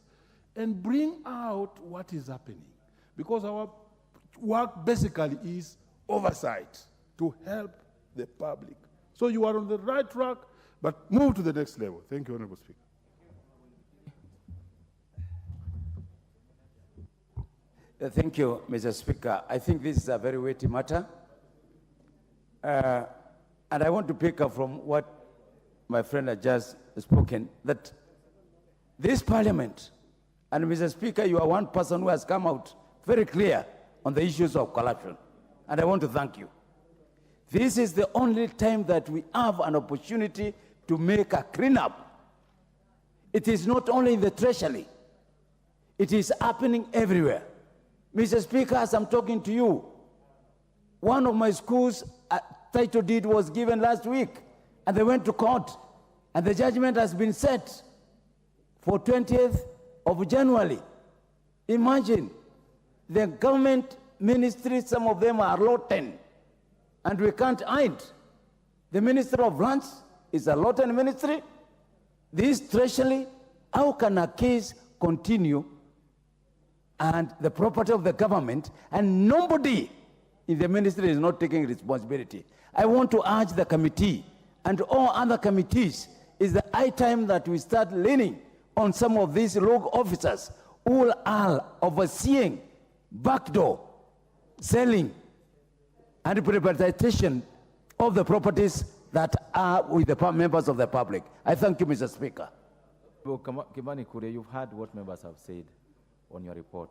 and bring out what is happening. Because our work basically is oversight to help the public. So you are on the right track, but move to the next level. Thank you, Honorable Speaker. Thank you, Mr. Speaker. I think this is a very weighty matter. And I want to pick up from what my friend has just spoken, that this Parliament, and Mr. Speaker, you are one person who has come out very clear on the issues of corruption, and I want to thank you. This is the only time that we have an opportunity to make a cleanup. It is not only in the Treasury, it is happening everywhere. Mr. Speaker, as I'm talking to you, one of my schools, a title deed was given last week, and they went to court, and the judgment has been set for 20th of January. Imagine, the government ministries, some of them are rotten, and we can't hide. The Minister of Lands is a rotten ministry. This Treasury, how can a case continue and the property of the government, and nobody in the ministry is not taking responsibility? I want to urge the committee and all other committees, is the high time that we start leaning on some of these rogue officers who are overseeing backdoor selling and privatization of the properties that are with the members of the public. I thank you, Mr. Speaker. Well, Kimani Kure, you've heard what members have said on your report.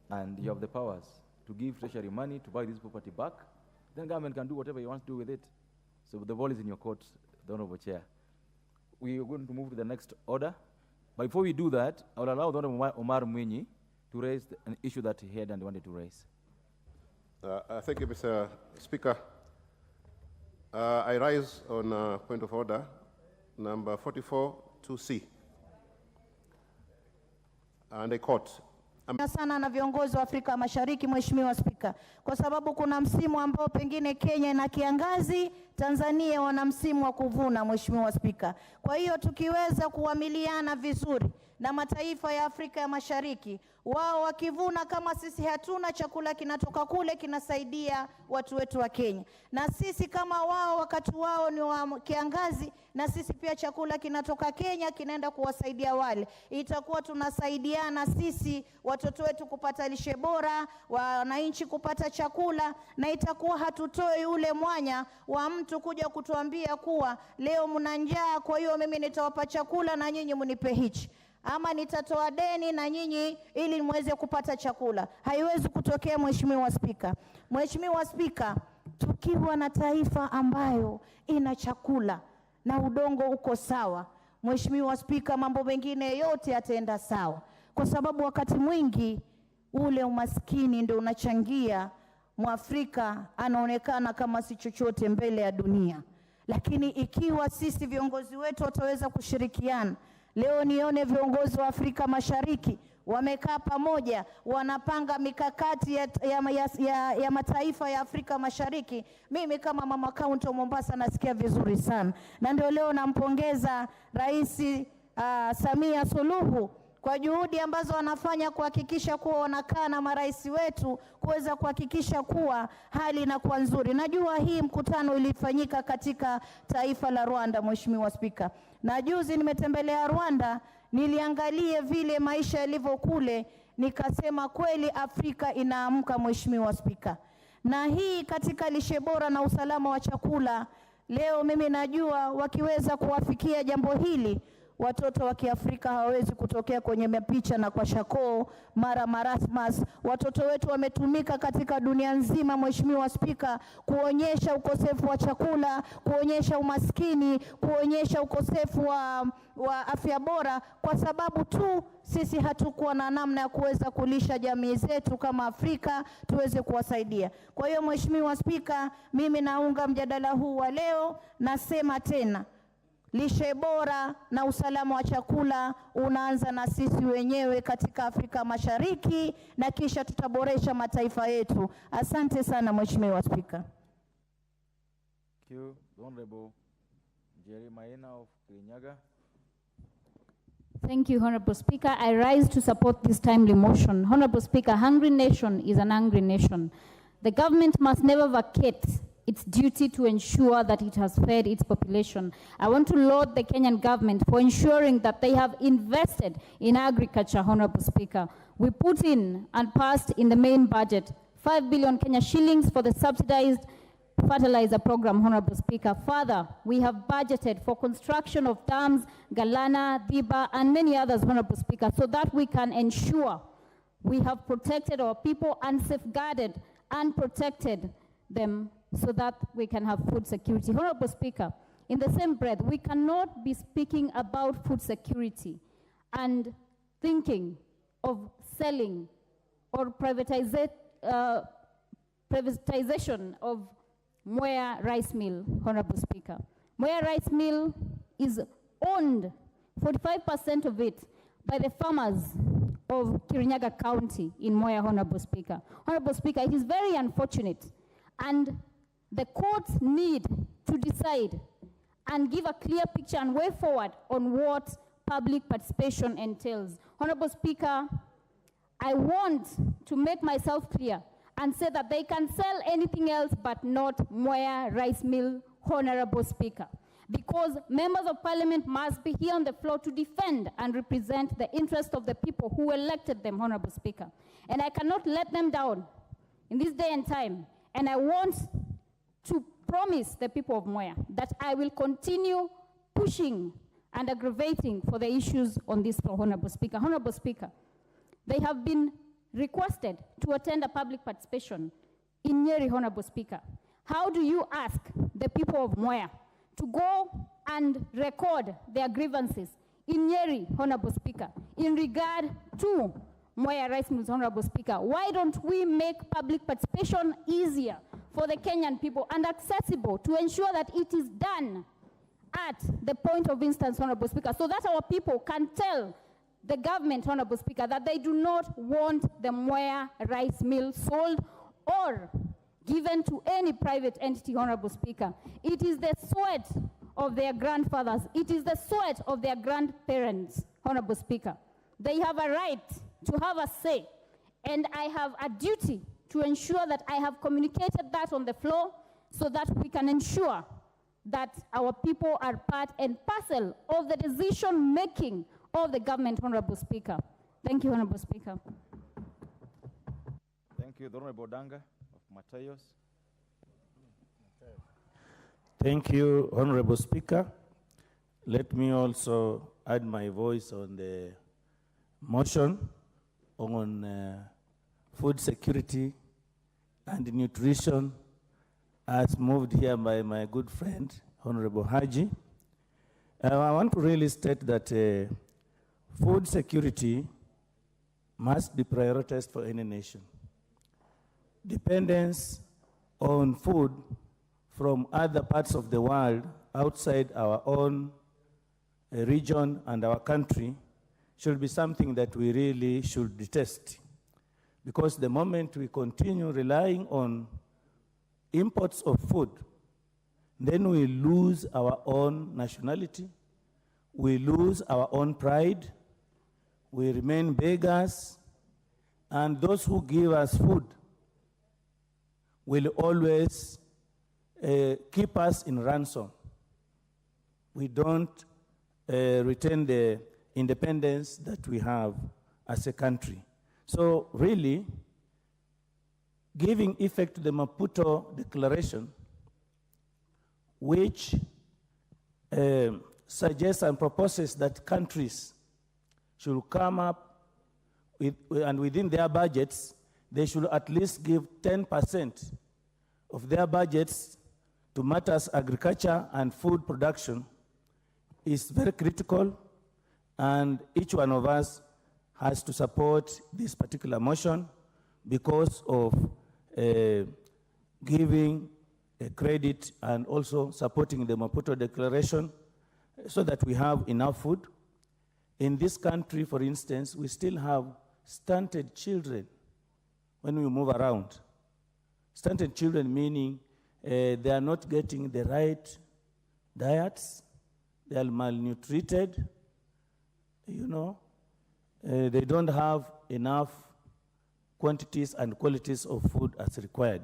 And you have the powers to give Treasury money to buy this property back. Then government can do whatever you want to do with it. So the ball is in your court, the Honorable Chair. We are going to move to the next order. But before we do that, I will allow the Honorable Omar Mwinyi to raise an issue that he had and wanted to raise. Thank you, Mr. Speaker. I rise on point of order number 44(2)C. And I quote, sana na viongozi wa Afrika Mashariki, Mheshimiwa Spika, kwa sababu kuna msimu ambao pengine Kenya ina kiangazi, Tanzania wana msimu wa kuvuna, Mheshimiwa Spika. Kwa hiyo tukiweza kuamiliana vizuri na mataifa ya Afrika ya Mashariki, wao wakivuna kama sisi hatuna, chakula kinatoka kule kinasaidia watu wetu wa Kenya. Na sisi kama wao wakati wao ni wa kiangazi, na sisi pia chakula kinatoka Kenya kinaenda kuwasaidia wale. Itakuwa tunasaidiana sisi watoto wetu kupata lishe bora, wananchi kupata chakula, na itakuwa hatutoi ule mwanya wa mtu kuja kutuambia kuwa leo mna njaa, kwa hiyo mimi nitawapa chakula na nyinyi mnipe hichi, ama nitatoa deni na nyinyi ili muweze kupata chakula. Haiwezi kutokea, Mheshimiwa Spika. Mheshimiwa Spika, tukiwa na taifa ambayo ina chakula na udongo uko sawa, Mheshimiwa Spika, mambo mengine yote yataenda sawa, kwa sababu wakati mwingi ule umaskini ndio unachangia Mwafrika anaonekana kama si chochote mbele ya dunia. Lakini ikiwa sisi viongozi wetu wataweza kushirikiana, leo nione viongozi wa Afrika Mashariki wamekaa pamoja, wanapanga mikakati ya mataifa ya Afrika Mashariki. Mimi kama mama kaunti wa Mombasa nasikia vizuri sana, na ndio leo nampongeza Rais Samia Suluhu kwa juhudi ambazo wanafanya kuhakikisha kuwa wanakaa na marais wetu kuweza kuhakikisha kuwa hali inakuwa nzuri. Najua hii mkutano ilifanyika katika taifa la Rwanda, Mheshimiwa Spika. Na juzi nimetembelea Rwanda, niliangalie vile maisha yalivyo kule, nikasema kweli Afrika inaamka, Mheshimiwa Spika. Na hii katika lishe bora na usalama wa chakula, leo mimi najua wakiweza kuwafikia jambo hili, watoto wa Kiafrika hawawezi kutokea kwenye mapicha na kwa shakoo mara marasmas. Watoto wetu wametumika katika dunia nzima, Mheshimiwa Spika, kuonyesha ukosefu wa chakula, kuonyesha umaskini, kuonyesha ukosefu wa afya bora, kwa sababu tu sisi hatukuwa na namna ya kuweza kulisha jamii zetu kama Afrika tuweze kuwasaidia. Kwa hiyo Mheshimiwa Spika, mimi naunga mjadala huu wa leo, nasema tena, lishe bora na usalama wa chakula unaanza na sisi wenyewe katika Afrika Mashariki, na kisha tutaboresha mataifa yetu. Asante sana Mheshimiwa Spika. Thank you. The Honorable Jerry Maina of Kirinyaga. Thank you, Honorable Speaker. I rise to support this timely motion. Honorable Speaker, a hungry nation is an angry nation. The government must never vacate its duty to ensure that it has fed its population. I want to laud the Kenyan government for ensuring that they have invested in agriculture, Honorable Speaker. We put in and passed in the main budget 5 billion Kenya shillings for the subsidized fertilizer program, Honorable Speaker. Further, we have budgeted for construction of dams, Galana, Diba, and many others, Honorable Speaker, so that we can ensure we have protected our people and safeguarded and protected them so that we can have food security. Honorable Speaker, in the same breath, we cannot be speaking about food security and thinking of selling or privatization of Mwea Rice Mill, Honorable Speaker. Mwea Rice Mill is owned, 45% of it, by the farmers of Kirinyaga County in Mwea, Honorable Speaker. Honorable Speaker, it is very unfortunate, and the courts need to decide and give a clear picture and way forward on what public participation entails. Honorable Speaker, I want to make myself clear and say that they can sell anything else but not Mwea Rice Mill, Honorable Speaker, because members of parliament must be here on the floor to defend and represent the interest of the people who elected them, Honorable Speaker. And I cannot let them down in this day and time. And I want to promise the people of Mwea that I will continue pushing and aggravating for the issues on this floor, Honorable Speaker. Honorable Speaker, they have been requested to attend a public participation in Nyeri, Honorable Speaker. How do you ask the people of Mwea to go and record their grievances in Nyeri, Honorable Speaker, in regard to Mwea Rice Mills, Honorable Speaker. Why don't we make public participation easier for the Kenyan people and accessible to ensure that it is done at the point of instance, Honorable Speaker, so that our people can tell the government, Honorable Speaker, that they do not want the Mwea rice mill sold or given to any private entity, Honorable Speaker. It is the sweat of their grandfathers. It is the sweat of their grandparents, Honorable Speaker. They have a right to have a say, and I have a duty to ensure that I have communicated that on the floor so that we can ensure that our people are part and parcel of the decision-making of the government, Honorable Speaker. Thank you, Honorable Speaker. Thank you. The Honorable Danga of Matayos. Thank you, Honorable Speaker. Let me also add my voice on the motion on food security and nutrition as moved here by my good friend, Honorable Haji. I want to really state that food security must be prioritized for any nation. Dependence on food from other parts of the world outside our own region and our country should be something that we really should detest. Because the moment we continue relying on imports of food, then we lose our own nationality, we lose our own pride, we remain beggars, and those who give us food will always keep us in ransom. We don't retain the independence that we have as a country. So really, giving effect to the Maputo Declaration, which suggests and proposes that countries should come up with, and within their budgets, they should at least give 10% of their budgets to matters agriculture and food production, is very critical, and each one of us has to support this particular motion because of giving credit and also supporting the Maputo Declaration so that we have enough food. In this country, for instance, we still have stunted children when we move around. Stunted children meaning they are not getting the right diets, they are malnutrited, they don't have enough quantities and qualities of food as required.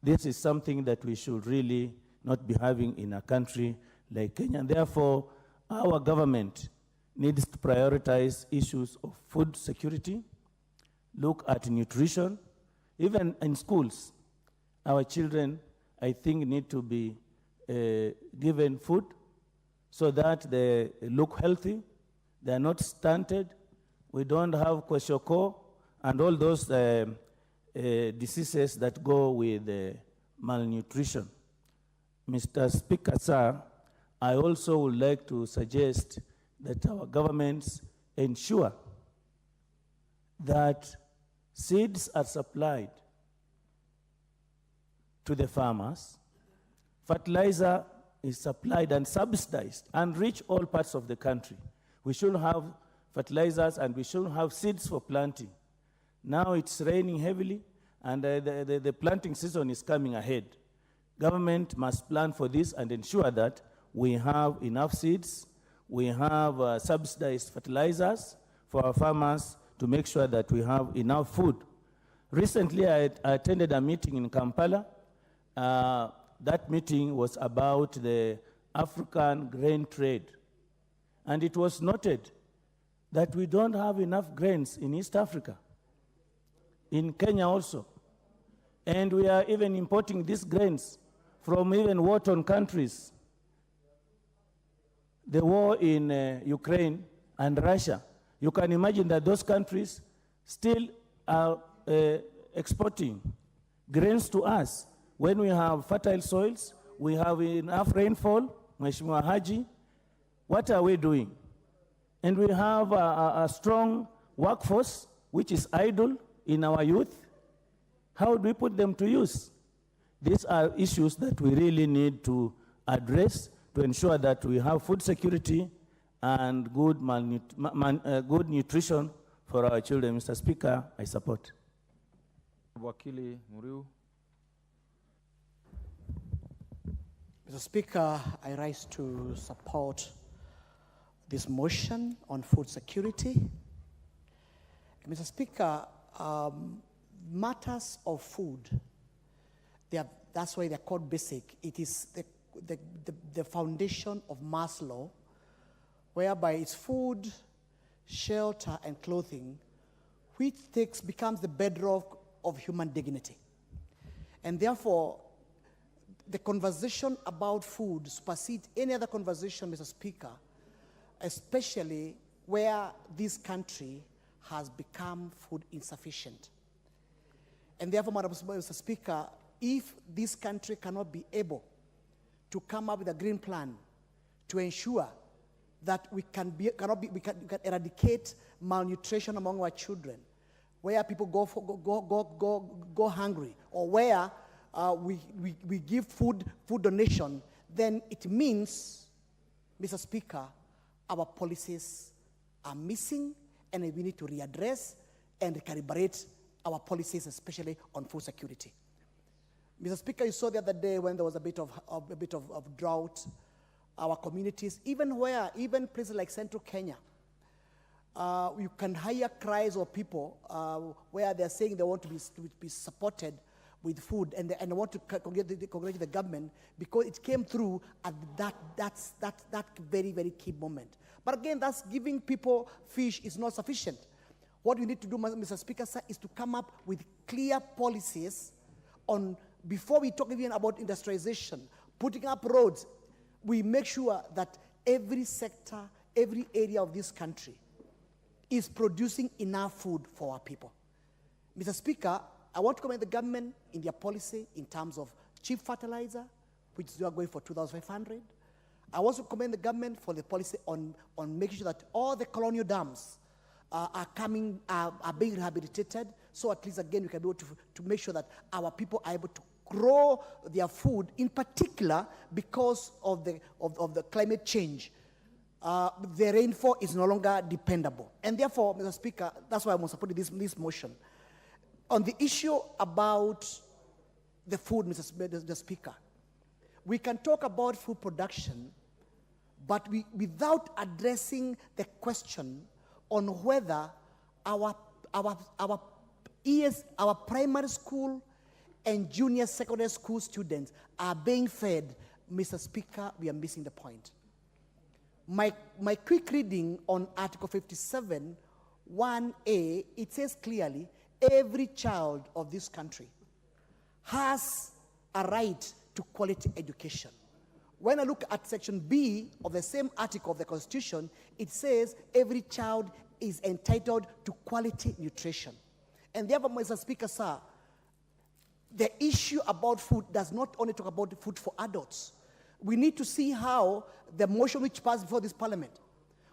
This is something that we should really not be having in a country like Kenya. And therefore, our government needs to prioritize issues of food security, look at nutrition. Even in schools, our children, I think, need to be given food so that they look healthy, they are not stunted, we don't have kwashiorkor and all those diseases that go with malnutrition. Mr. Speaker, sir, I also would like to suggest that our governments ensure that seeds are supplied to the farmers, fertilizer is supplied and subsidized and reach all parts of the country. We should have fertilizers and we should have seeds for planting. Now it's raining heavily and the planting season is coming ahead. Government must plan for this and ensure that we have enough seeds, we have subsidized fertilizers for our farmers to make sure that we have enough food. Recently, I attended a meeting in Kampala. That meeting was about the African grain trade. And it was noted that we don't have enough grains in East Africa, in Kenya also. And we are even importing these grains from even war-torn countries. The war in Ukraine and Russia, you can imagine that those countries still are exporting grains to us when we have fertile soils, We have enough rainfall, Mheshimiwa Haji. What are we doing? And we have a strong workforce which is idle in our youth. How do we put them to use? These are issues that we really need to address to ensure that we have food security and good, good nutrition for our children. Mr. Speaker, I support. Wakili Muriu. Mr. Speaker, I rise to support this motion on food security. Mr. Speaker, matters of food, that's why they're called basic. It is the foundation of Maslow, whereby it's food, shelter, and clothing, which becomes the bedrock of human dignity. And therefore, the conversation about food supersedes any other conversation, Mr. Speaker, especially where this country has become food insufficient. And therefore, Mr. Speaker, if this country cannot be able to come up with a green plan to ensure that we can eradicate malnutrition among our children, where people go hungry, or where we give food donation, then it means, Mr. Speaker, our policies are missing, and we need to readdress and recalibrate our policies, especially on food security. Mr. Speaker, you saw the other day when there was a bit of drought, our communities, even places like Central Kenya, you can hear cries of people where they're saying they want to be supported with food, and they want to congratulate the government because it came through at that very, very key moment. But again, that's giving people fish is not sufficient. What we need to do, Mr. Speaker, sir, is to come up with clear policies on, before we talk even about industrialization, putting up roads, we make sure that every sector, every area of this country is producing enough food for our people. Mr. Speaker, I want to commend the government in their policy in terms of cheap fertilizer, which they are going for 2,500. I also commend the government for the policy on making sure that all the colonial dams are being rehabilitated, so at least again we can be able to make sure that our people are able to grow their food, in particular because of the climate change. The rainfall is no longer dependable. And therefore, Mr. Speaker, that's why I'm supporting this motion. On the issue about the food, Mr. Speaker, we can talk about food production, but without addressing the question on whether our primary school and junior secondary school students are being fed, Mr. Speaker, we are missing the point. My quick reading on Article 57, 1A, it says clearly, every child of this country has a right to quality education. When I look at Section B of the same article of the Constitution, it says every child is entitled to quality nutrition. And therefore, Mr. Speaker, sir, the issue about food does not only talk about food for adults. We need to see how the motion which passed before this parliament,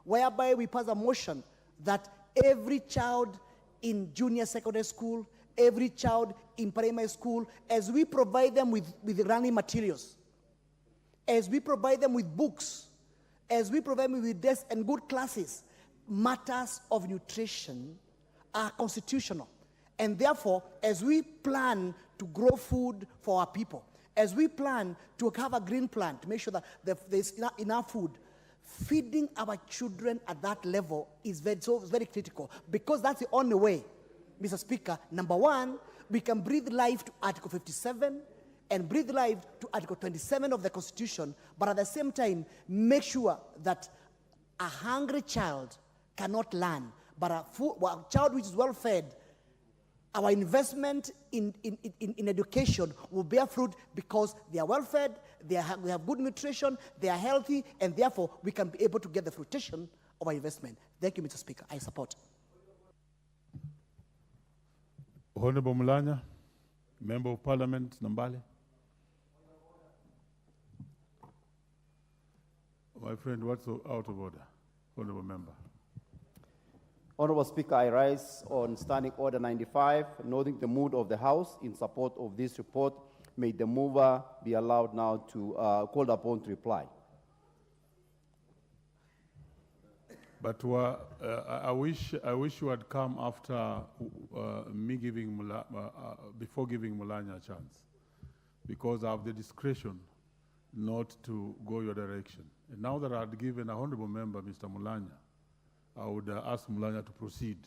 whereby we pass a motion that every child in junior secondary school, every child in primary school, as we provide them with learning materials, as we provide them with books, as we provide them with desks and good classes, matters of nutrition are constitutional. And therefore, as we plan to grow food for our people, as we plan to have a green plan to make sure that there's enough food, feeding our children at that level is very critical, because that's the only way, Mr. Speaker. Number one, we can breathe life to Article 57 and breathe life to Article 27 of the Constitution, but at the same time, make sure that a hungry child cannot learn, but a child which is well fed, our investment in education will bear fruit because they are well fed, they have good nutrition, they are healthy, and therefore we can be able to get the fruition of our investment. Thank you, Mr. Speaker. I support. Honorable Mulanya, Member of Parliament, Nambale. My friend, what's out of order? Honorable member. Honorable Speaker, I rise on Standing Order 95, noting the mood of the House in support of this report. May the mover be allowed now to called upon to reply. But I wish you had come after me giving before giving Mulanya a chance, because I have the discretion not to go your direction. And now that I had given a honorable member, Mr. Mulanya, I would ask Mulanya to proceed.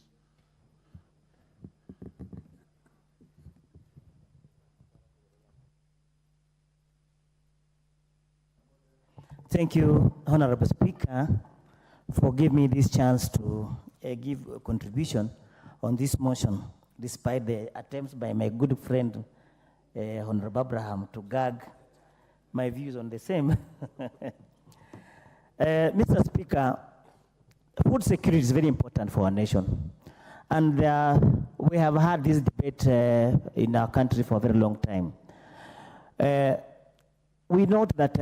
Thank you, Honorable Speaker, for giving me this chance to give a contribution on this motion, despite the attempts by my good friend, Honorable Abraham, to gag my views on the same. Mr. Speaker, food security is very important for our nation. And we have had this debate in our country for a very long time. We note that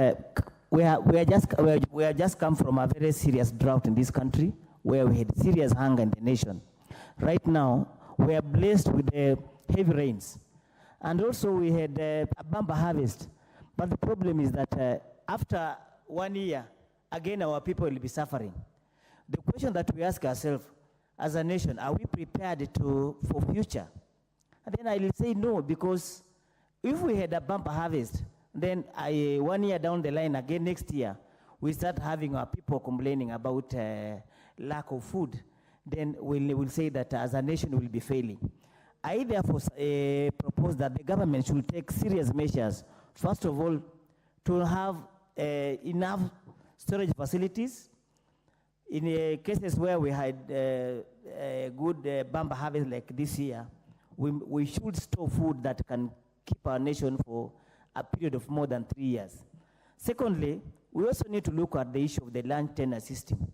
we have just come from a very serious drought in this country, where we had serious hunger in the nation. Right now, we are blessed with heavy rains. And also we had a bumper harvest. But the problem is that after 1 year, again, our people will be suffering. The question that we ask ourselves as a nation, are we prepared for future? And then I will say no, because if we had a bumper harvest, then 1 year down the line, again next year, we start having our people complaining about lack of food, then we'll say that as a nation we'll be failing. I therefore propose that the government should take serious measures, first of all, to have enough storage facilities. In cases where we had a good bumper harvest like this year, we should store food that can keep our nation for a period of more than 3 years. Secondly, we also need to look at the issue of the land tenure system.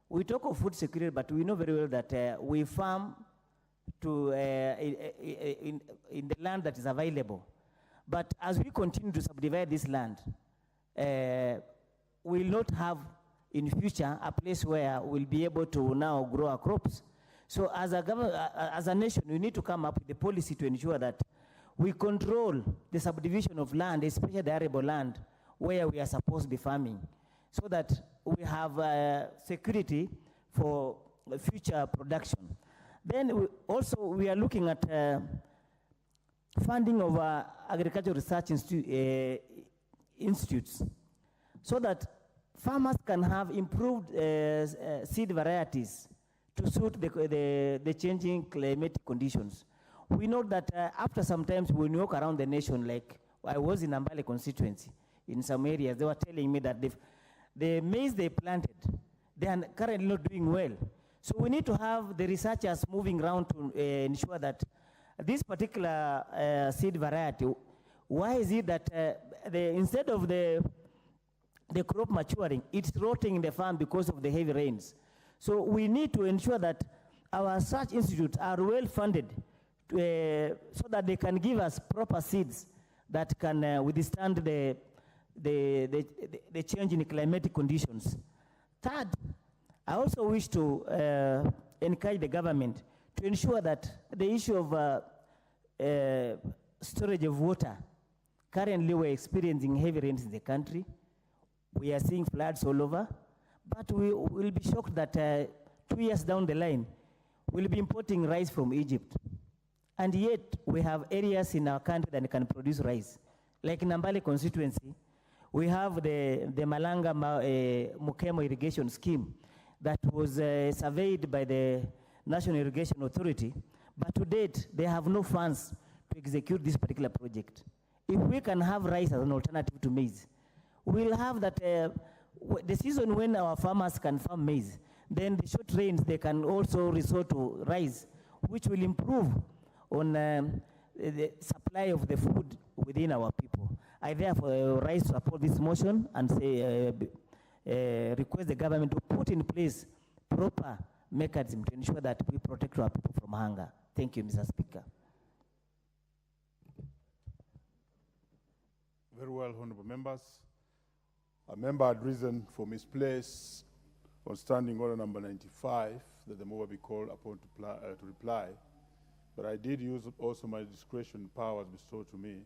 We talk of food security, but we know very well that we farm in the land that is available. But as we continue to subdivide this land, we will not have in future a place where we'll be able to now grow our crops. So as a nation, we need to come up with a policy to ensure that we control the subdivision of land, especially the arable land, where we are supposed to be farming, so that we have security for future production. Then we are looking at funding of agricultural research institutes, so that farmers can have improved seed varieties to suit the changing climatic conditions. We know that after some times when we walk around the nation, like I was in Ambale constituency, in some areas, they were telling me that the maize they planted, they are currently not doing well. So we need to have the researchers moving around to ensure that this particular seed variety, why is it that instead of the crop maturing, it's rotting in the farm because of the heavy rains? So we need to ensure that our research institutes are well funded so that they can give us proper seeds that can withstand the change in climatic conditions. Third, I also wish to encourage the government to ensure that the issue of storage of water, currently we're experiencing heavy rains in the country. We are seeing floods all over, but we will be shocked that 2 years down the line, we'll be importing rice from Egypt. And yet, we have areas in our country that can produce rice. Like in Ambale constituency, we have the Malanga Mukemo irrigation scheme that was surveyed by the National Irrigation Authority, but to date, they have no funds to execute this particular project. If we can have rice as an alternative to maize, we'll have that the season when our farmers can farm maize, then the short rains, they can also resort to rice, which will improve on the supply of the food within our people. I therefore rise to support this motion and say, request the government to put in place proper mechanism to ensure that we protect our people from hunger. Thank you, Mr. Speaker. Very well, honorable members. A member had risen from his place on standing order number 95 that the mover be called upon to reply. But I did use also my discretion powers bestowed to me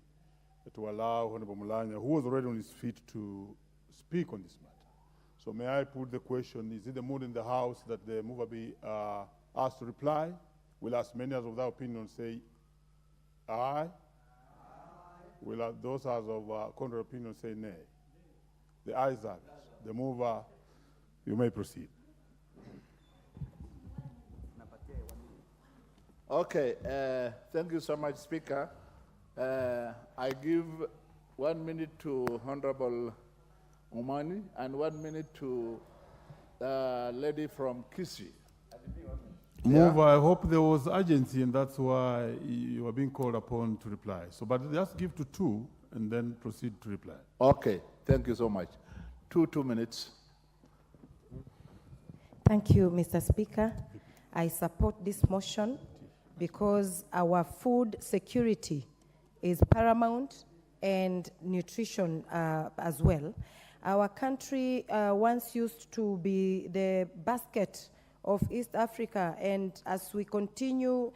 to allow Honorable Mulanya, who was already on his feet, to speak on this matter. So may I put the question, is it the mood in the House that the mover be asked to reply? Will as many as of that opinion say aye? Aye. Will those as of contrary opinion say nay? The ayes have it. The mover, you may proceed. Okay, thank you so much, Speaker. I give 1 minute to Honorable Umani and 1 minute to the lady from Kisi. Mover, I hope there was urgency and that's why you are being called upon to reply. So, but just give to 2 and then proceed to reply. Okay, thank you so much. 2 minutes. Thank you, Mr. Speaker. I support this motion because our food security is paramount and nutrition as well. Our country once used to be the basket of East Africa, and as we continue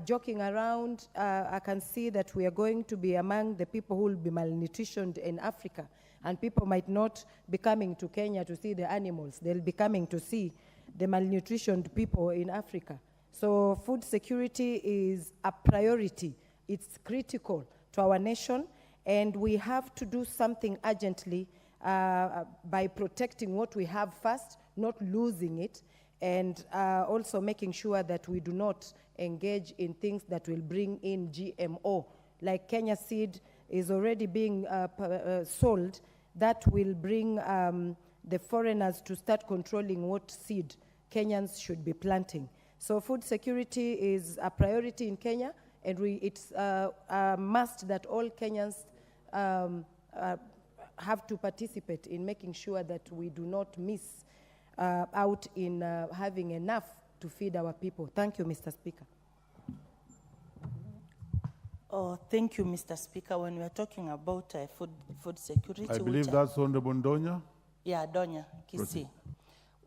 joking around, I can see that we are going to be among the people who will be malnutritioned in Africa, and people might not be coming to Kenya to see the animals. They'll be coming to see the malnutritioned people in Africa. So food security is a priority. It's critical to our nation, and we have to do something urgently by protecting what we have first, not losing it, and also making sure that we do not engage in things that will bring in GMO. Like Kenya seed is already being sold, that will bring the foreigners to start controlling what seed Kenyans should be planting. So food security is a priority in Kenya, and it's a must that all Kenyans have to participate in making sure that we do not miss out in having enough to feed our people. Thank you, Mr. Speaker. Oh, thank you, Mr. Speaker. When we are talking about food security, I believe that's Honorable Donya. Yeah, Donya, Kisi. Proceed.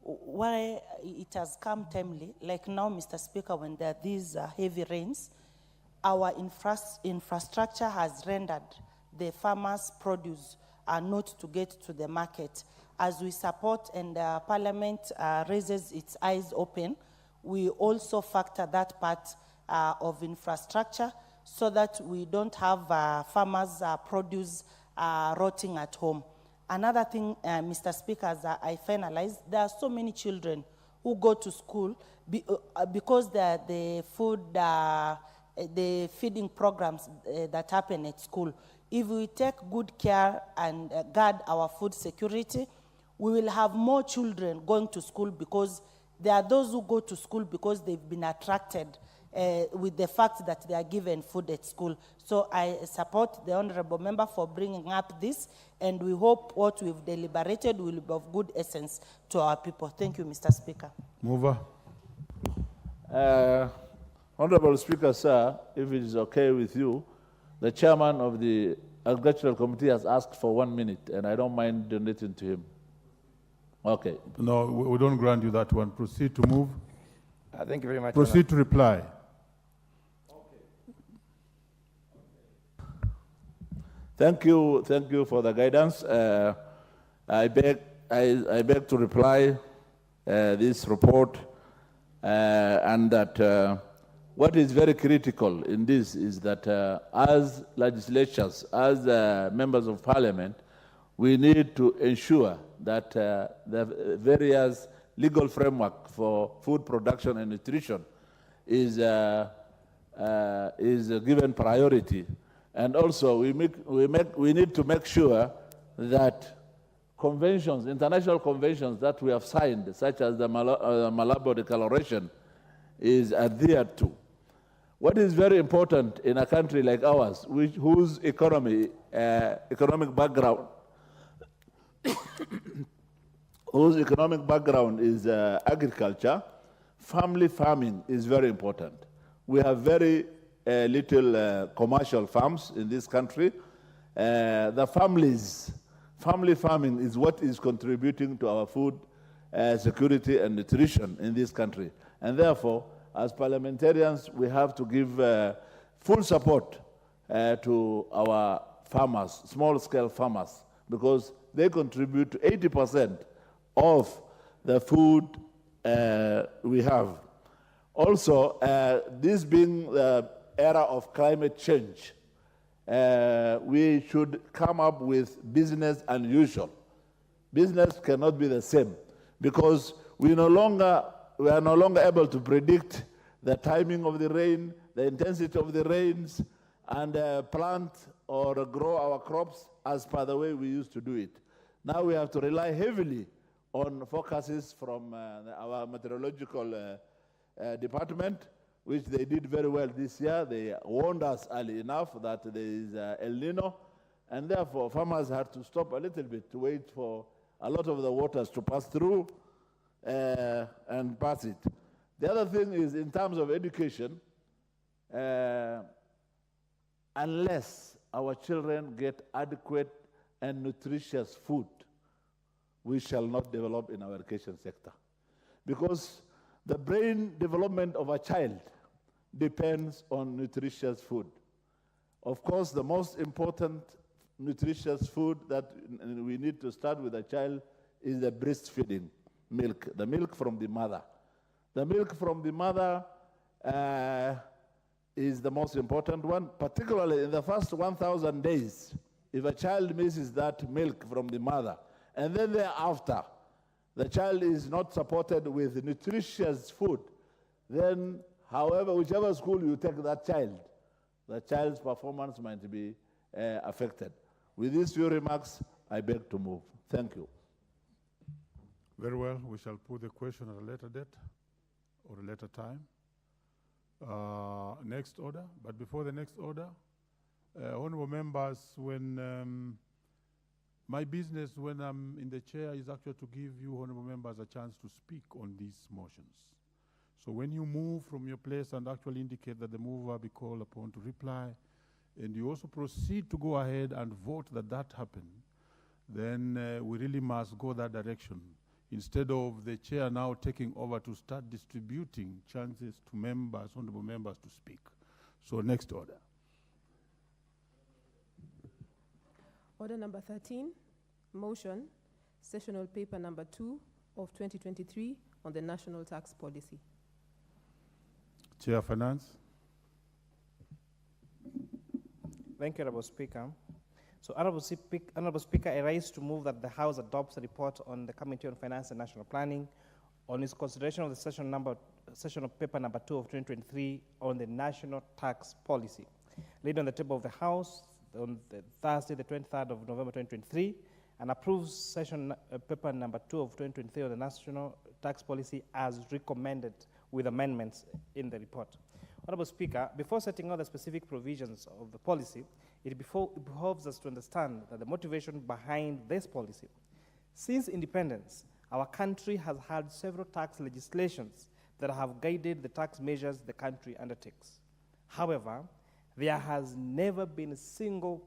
Why it has come timely, like now, Mr. Speaker, when there are these heavy rains, our infrastructure has rendered the farmers' produce not to get to the market. As we support and Parliament raises its eyes open, we also factor that part of infrastructure so that we don't have farmers' produce rotting at home. Another thing, Mr. Speaker, as I finalize, there are so many children who go to school because the feeding programs that happen at school. If we take good care and guard our food security, we will have more children going to school, because there are those who go to school because they've been attracted with the fact that they are given food at school. So I support the Honorable Member for bringing up this, and we hope what we've deliberated will be of good essence to our people. Thank you, Mr. Speaker. Mover. Honorable Speaker, sir, if it is okay with you, the chairman of the Agricultural Committee has asked for 1 minute, and I don't mind donating to him. Okay. No, we don't grant you that one. Proceed to move. Thank you very much. Proceed to reply. Thank you for the guidance. I beg to reply this report, and that what is very critical in this is that as legislatures, as members of parliament, we need to ensure that the various legal framework for food production and nutrition is given priority. And also, we need to make sure that conventions, international conventions that we have signed, such as the Malabo Declaration, is adhered to. What is very important in a country like ours, whose economic background, is agriculture, family farming is very important. We have very little commercial farms in this country. The families Family farming is what is contributing to our food security and nutrition in this country. And therefore, as parliamentarians, we have to give full support to our farmers, small-scale farmers, because they contribute to 80% of the food we have. Also, this being the era of climate change, we should come up with business unusual. Business cannot be the same because we are no longer able to predict the timing of the rain, the intensity of the rains, and plant or grow our crops as per the way we used to do it. Now we have to rely heavily on forecasts from our meteorological department, which they did very well this year. They warned us early enough that there is El Nino, and therefore farmers had to stop a little bit to wait for a lot of the waters to pass through and pass it. The other thing is in terms of education, unless our children get adequate and nutritious food, we shall not develop in our education sector. Because the brain development of a child depends on nutritious food. Of course, the most important nutritious food that we need to start with a child is the breastfeeding milk, the milk from the mother. The milk from the mother is the most important one, particularly in the first 1,000 days. If a child misses that milk from the mother, and then thereafter, the child is not supported with nutritious food, then whichever school you take that child, the child's performance might be affected. With these few remarks, I beg to move. Thank you. Very well. We shall put the question at a later date or a later time. Next order. But before the next order, honorable members, when my business when I'm in the chair is actually to give you, honorable members, a chance to speak on these motions. So when you move from your place and actually indicate that the mover be called upon to reply, and you also proceed to go ahead and vote that happened, then we really must go that direction. Instead of the chair now taking over to start distributing chances to members, honorable members, to speak. So next order. Order number 13, motion, sessional paper number 2 of 2023 on the national tax policy. Chair Finance. Thank you, Honorable Speaker. So, Honorable Speaker, I rise to move that the House adopts a report on the Committee on Finance and National Planning on its consideration of the sessional paper number 2 of 2023 on the national tax policy, laid on the table of the House on the Thursday, the 23rd of November 2023, and approves session paper number 2 of 2023 on the national tax policy as recommended with amendments in the report. Honorable Speaker, before setting out the specific provisions of the policy, it behoves us to understand that the motivation behind this policy. Since independence, our country has had several tax legislations that have guided the tax measures the country undertakes. However, there has never been a single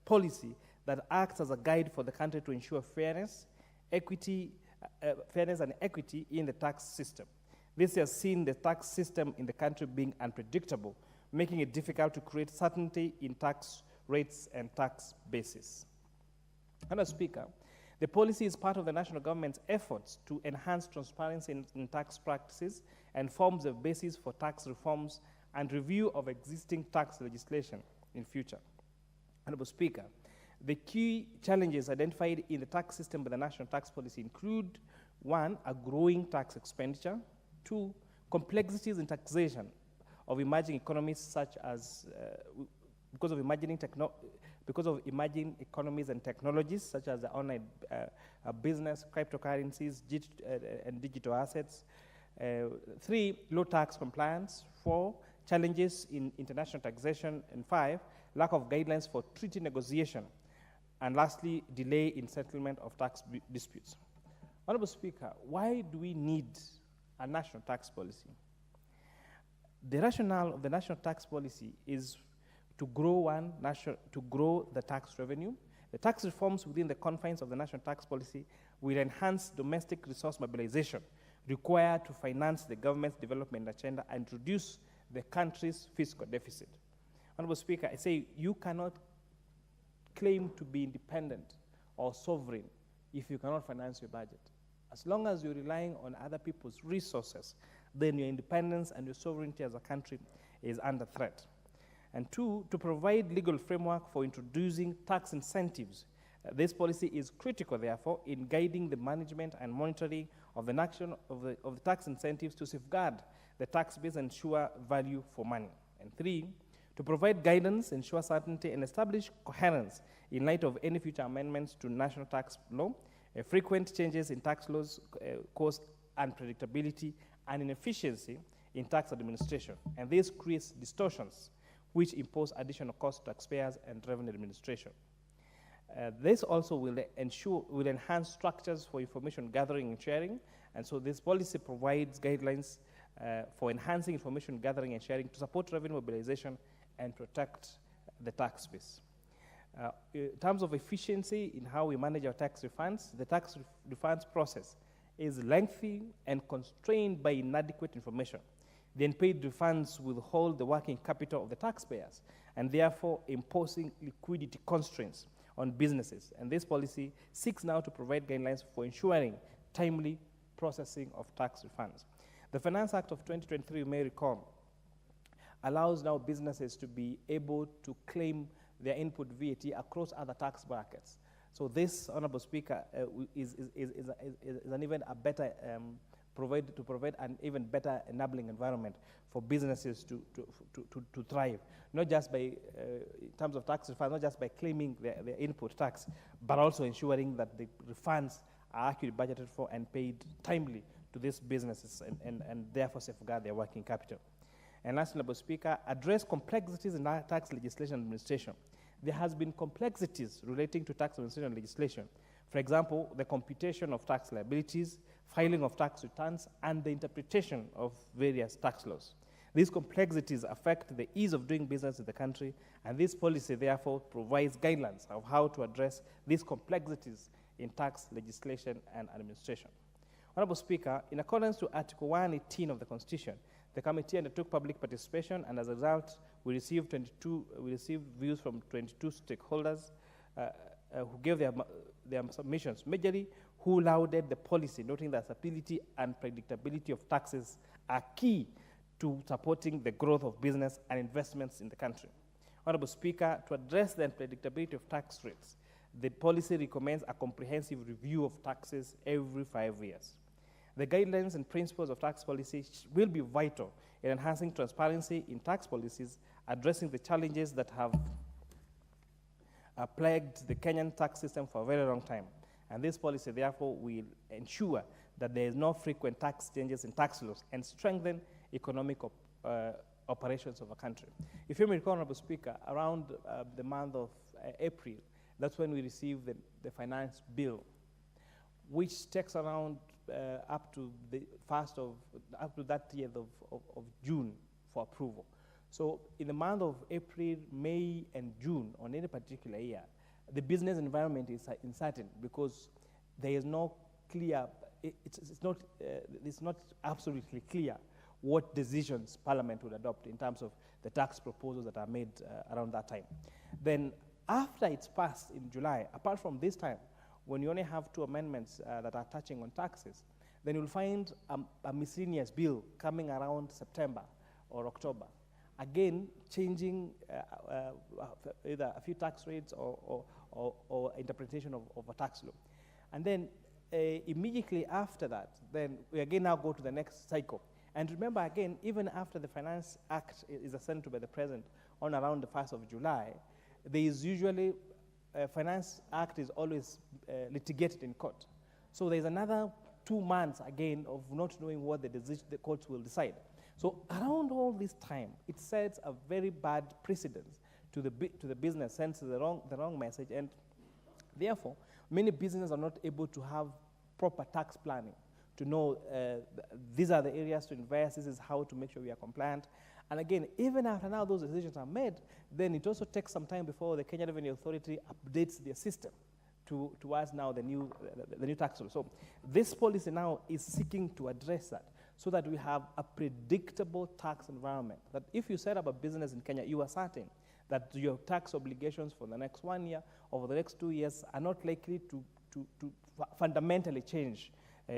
policy that acts as a guide for the country to ensure fairness and equity in the tax system. This has seen the tax system in the country being unpredictable, making it difficult to create certainty in tax rates and tax bases. Honorable Speaker, the policy is part of the national government's efforts to enhance transparency in tax practices and forms the basis for tax reforms and review of existing tax legislation in future. Honorable Speaker, the key challenges identified in the tax system by the national tax policy include: 1, a growing tax expenditure; 2, complexities in taxation of emerging economies such as, because of emerging economies and technologies such as the online business, cryptocurrencies, and digital assets; 3, low tax compliance; 4, challenges in international taxation; and 5, lack of guidelines for treaty negotiation; and lastly, delay in settlement of tax disputes. Honorable Speaker, why do we need a national tax policy? The rationale of the national tax policy is to grow the tax revenue. The tax reforms within the confines of the national tax policy will enhance domestic resource mobilization required to finance the government's development agenda and reduce the country's fiscal deficit. Honorable Speaker, I say you cannot claim to be independent or sovereign if you cannot finance your budget. As long as you're relying on other people's resources, then your independence and your sovereignty as a country is under threat. And two, to provide legal framework for introducing tax incentives. This policy is critical, therefore, in guiding the management and monitoring of the action of the tax incentives to safeguard the tax base and ensure value for money. And three, to provide guidance, ensure certainty, and establish coherence in light of any future amendments to national tax law. Frequent changes in tax laws cause unpredictability and inefficiency in tax administration, and this creates distortions which impose additional costs to taxpayers and revenue administration. This also will enhance structures for information gathering and sharing, and so this policy provides guidelines for enhancing information gathering and sharing to support revenue mobilization and protect the tax base. In terms of efficiency in how we manage our tax refunds, the tax refunds process is lengthy and constrained by inadequate information. The unpaid refunds will hold the working capital of the taxpayers and therefore imposing liquidity constraints on businesses. And this policy seeks now to provide guidelines for ensuring timely processing of tax refunds. The Finance Act of 2023, you may recall, allows now businesses to be able to claim their input VAT across other tax brackets. So this, Honorable Speaker, is an even a better provide an even better enabling environment for businesses to thrive, not just by, in terms of tax refunds, not just by claiming their input tax, but also ensuring that the refunds are actually budgeted for and paid timely to these businesses and therefore safeguard their working capital. And last, Honorable Speaker, address complexities in our tax legislation administration. There has been complexities relating to tax administration legislation. For example, the computation of tax liabilities, filing of tax returns, and the interpretation of various tax laws. These complexities affect the ease of doing business in the country, and this policy therefore provides guidelines of how to address these complexities in tax legislation and administration. Honorable Speaker, in accordance to Article 118 of the Constitution, the committee undertook public participation, and as a result, we received views from 22 stakeholders who gave their submissions, majorly who lauded the policy, noting that stability and predictability of taxes are key to supporting the growth of business and investments in the country. Honorable Speaker, to address the unpredictability of tax rates, the policy recommends a comprehensive review of taxes every 5 years. The guidelines and principles of tax policy will be vital in enhancing transparency in tax policies, addressing the challenges that have plagued the Kenyan tax system for a very long time. And this policy, therefore, will ensure that there is no frequent tax changes in tax laws and strengthen economic operations of a country. If you may recall, Honorable Speaker, around the month of April, that's when we received the finance bill, which takes around up to the 30th of June for approval. So in the month of April, May, and June on any particular year, the business environment is uncertain because there is no clear, it's not absolutely clear what decisions Parliament would adopt in terms of the tax proposals that are made around that time. Then after it's passed in July, apart from this time, when you only have 2 amendments that are touching on taxes, then you'll find a miscellaneous bill coming around September or October, again changing either a few tax rates or interpretation of a tax law. And then immediately after that, then we again now go to the next cycle. And remember again, even after the Finance Act is assented by the President on around the 1st of July, there is usually Finance Act is always litigated in court. So there's another 2 months again of not knowing what the courts will decide. So around all this time, it sets a very bad precedent to the business, sends the wrong message, and therefore many businesses are not able to have proper tax planning to know these are the areas to invest, this is how to make sure we are compliant. And again, even after now those decisions are made, then it also takes some time before the Kenya Revenue Authority updates their system towards now the new tax law. So this policy now is seeking to address that so that we have a predictable tax environment. That if you set up a business in Kenya, you are certain that your tax obligations for the next 1 year or for the next 2 years are not likely to fundamentally change,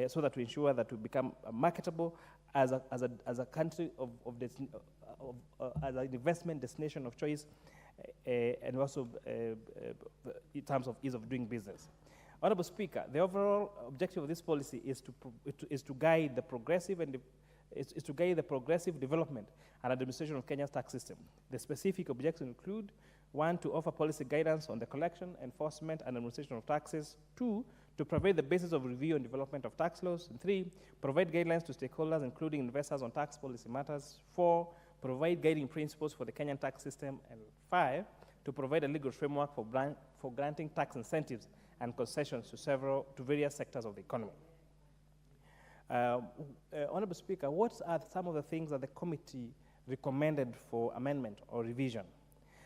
so that we ensure that we become marketable as a country as an investment destination of choice, and also in terms of ease of doing business. Honorable Speaker, the overall objective of this policy is to guide the progressive development and administration of Kenya's tax system. The specific objectives include: 1, to offer policy guidance on the collection, enforcement, and administration of taxes; 2, to provide the basis of review and development of tax laws; and 3, provide guidelines to stakeholders, including investors, on tax policy matters; 4, provide guiding principles for the Kenyan tax system; and 5, to provide a legal framework for granting tax incentives and concessions to various sectors of the economy. Honorable Speaker, what are some of the things that the committee recommended for amendment or revision?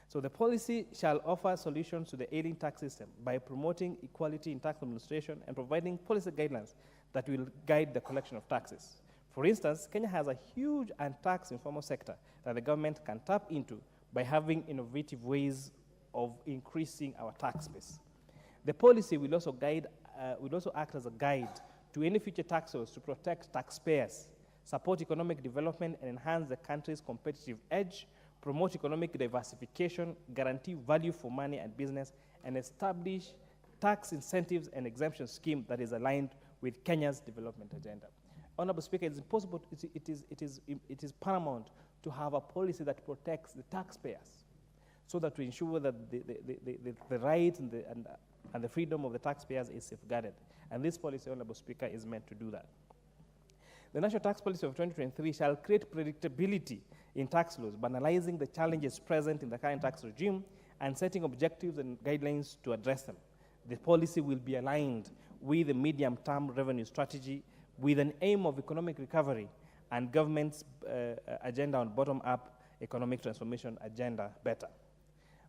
So the policy shall offer solutions to the ailing tax system by promoting equality in tax administration and providing policy guidelines that will guide the collection of taxes. For instance, Kenya has a huge untaxed informal sector that the government can tap into by having innovative ways of increasing our tax base. The policy will also act as a guide to any future tax laws to protect taxpayers, support economic development, and enhance the country's competitive edge, promote economic diversification, guarantee value for money and business, and establish tax incentives and exemption scheme that is aligned with Kenya's development agenda. Honorable Speaker, it is paramount to have a policy that protects the taxpayers, so that we ensure that the rights and the freedom of the taxpayers is safeguarded. And this policy, Honorable Speaker, is meant to do that. The National Tax Policy of 2023 shall create predictability in tax laws, banalizing the challenges present in the current tax regime and setting objectives and guidelines to address them. The policy will be aligned with the medium-term revenue strategy with an aim of economic recovery and government's agenda on bottom-up economic transformation agenda better.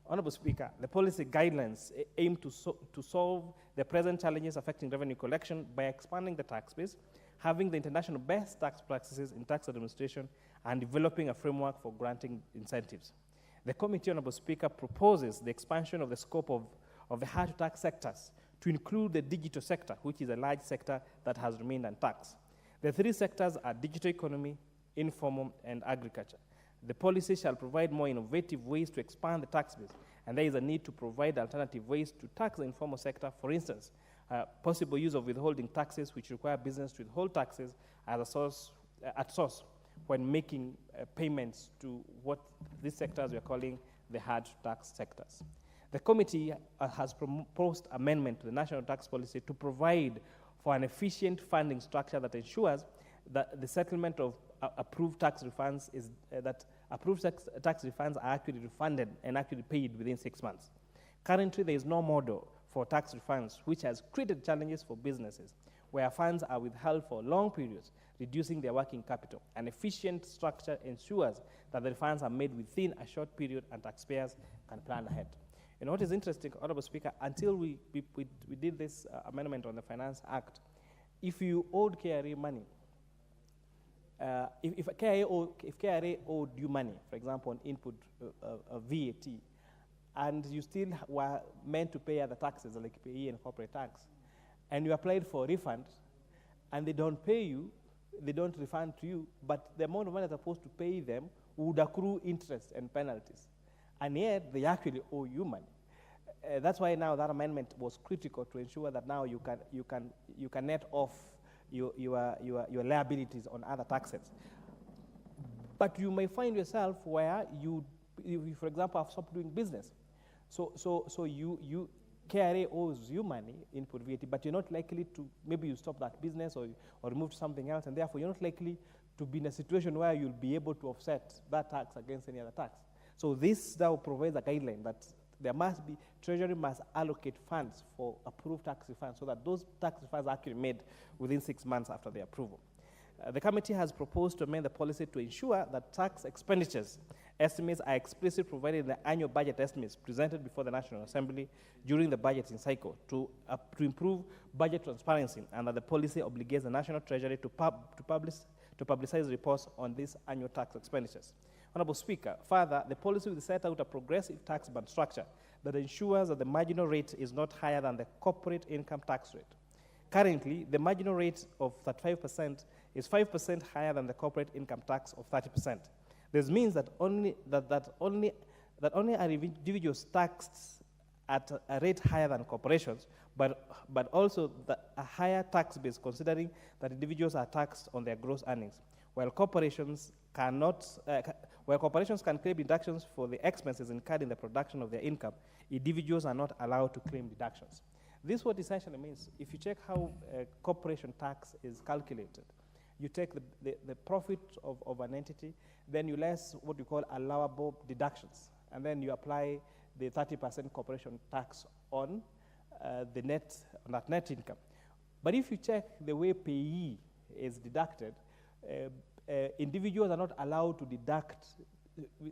Honorable Speaker, the policy guidelines aim to solve the present challenges affecting revenue collection by expanding the tax base, having the international best tax practices in tax administration, and developing a framework for granting incentives. The committee, Honorable Speaker, proposes the expansion of the scope of the hard-to-tax sectors to include the digital sector, which is a large sector that has remained untaxed. The 3 sectors are digital economy, informal, and agriculture. The policy shall provide more innovative ways to expand the tax base, and there is a need to provide alternative ways to tax the informal sector. For instance, possible use of withholding taxes, which require business to withhold taxes at source when making payments to what these sectors we are calling the hard tax sectors. The committee has proposed amendment to the national tax policy to provide for an efficient funding structure that ensures that the settlement of approved tax refunds tax refunds are actually refunded and actually paid within 6 months. Currently, there is no model for tax refunds, which has created challenges for businesses, where funds are withheld for long periods, reducing their working capital. An efficient structure ensures that the refunds are made within a short period and taxpayers can plan ahead. And what is interesting, Honorable Speaker, until we did this amendment on the Finance Act, if you owed KRA money, if KRA owed you money, for example, on input VAT, and you still were meant to pay other taxes like PAE and corporate tax, and you applied for a refund, and they don't pay you, they don't refund to you, but the amount of money that's supposed to pay them would accrue interest and penalties, and yet they actually owe you money. That's why now that amendment was critical to ensure that now you can net off your liabilities on other taxes. But you may find yourself where you for example, have stopped doing business. So KRA owes you money, input VAT, but you're not likely to, maybe you stop that business or move to something else, and therefore you're not likely to be in a situation where you'll be able to offset that tax against any other tax. So this now provides a guideline that there must be, Treasury must allocate funds for approved tax refunds so that those tax refunds are actually made within 6 months after the approval. The committee has proposed to amend the policy to ensure that tax expenditures estimates are explicitly provided in the annual budget estimates presented before the National Assembly during the budgeting cycle to improve budget transparency, and that the policy obligates the National Treasury to publicize reports on these annual tax expenditures. Honorable Speaker, further, the policy will set out a progressive tax band structure that ensures that the marginal rate is not higher than the corporate income tax rate. Currently, the marginal rate of 35% is 5% higher than the corporate income tax of 30%. This means that only are individuals taxed at a rate higher than corporations, but also a higher tax base, considering that individuals are taxed on their gross earnings, while corporations can claim deductions for the expenses incurred in the production of their income. Individuals are not allowed to claim deductions. This what essentially means, if you check how corporation tax is calculated, you take the profit of an entity, then you less what you call allowable deductions, and then you apply the 30% corporation tax on that net income. But if you check the way payee is deducted, individuals are not allowed to deduct.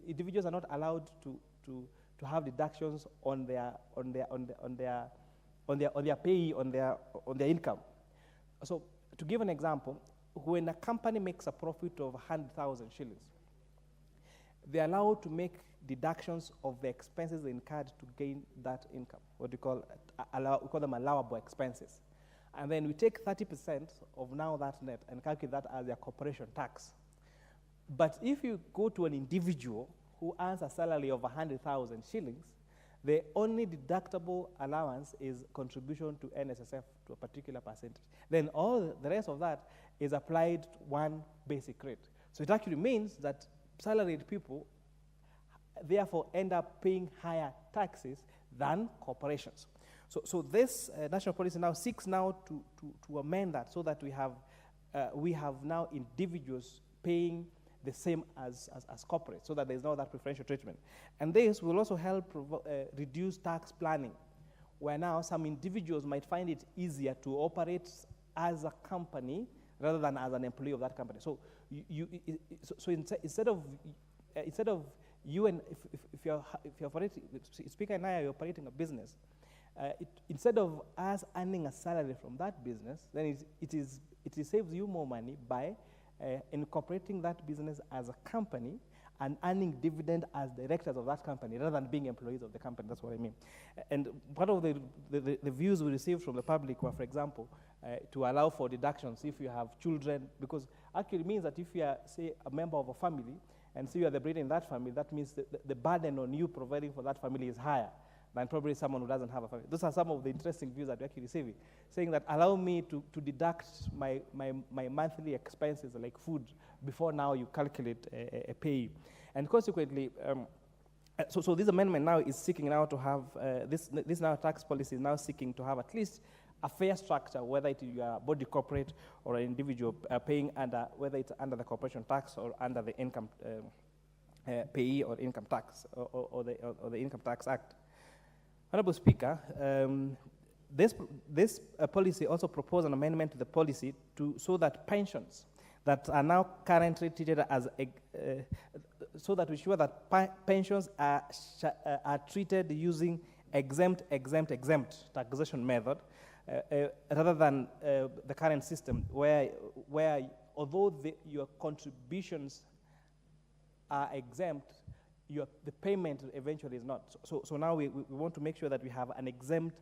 Individuals are not allowed to have deductions on their payee, on their income. So to give an example, when a company makes a profit of 100,000 shillings, they're allowed to make deductions of the expenses incurred to gain that income, what we call them allowable expenses. And then we take 30% of now that net and calculate that as their corporation tax. But if you go to an individual who earns a salary of 100,000 shillings, the only deductible allowance is contribution to NSSF to a particular percentage. Then all the rest of that is applied to one basic rate. So it actually means that salaried people therefore end up paying higher taxes than corporations. So this national policy now seeks now to amend that, so that we have now individuals paying the same as corporate, so that there's no that preferential treatment. And this will also help reduce tax planning, where now some individuals might find it easier to operate as a company rather than as an employee of that company. So instead of you and if you're operating, Speaker and I are operating a business, instead of us earning a salary from that business, then it saves you more money by incorporating that business as a company and earning dividend as directors of that company rather than being employees of the company. That's what I mean. And part of the views we received from the public were, for example, to allow for deductions if you have children, because actually means that if you are, say, a member of a family, and so you are the breeder in that family, that means the burden on you providing for that family is higher than probably someone who doesn't have a family. Those are some of the interesting views that we're actually receiving, saying that allow me to deduct my monthly expenses like food before now you calculate a pay. And consequently, so this amendment now is seeking now to have, this now tax policy is now seeking to have at least a fair structure, whether you are a body corporate or an individual paying under, whether it's under the corporation tax or under the income payee or income tax or the Income Tax Act. Honorable Speaker, this policy also proposed an amendment to the policy so that pensions that are now currently treated as so that we ensure that pensions are treated using exempt taxation method rather than the current system where although your contributions are exempt, the payment eventually is not. So now we want to make sure that we have an exempt,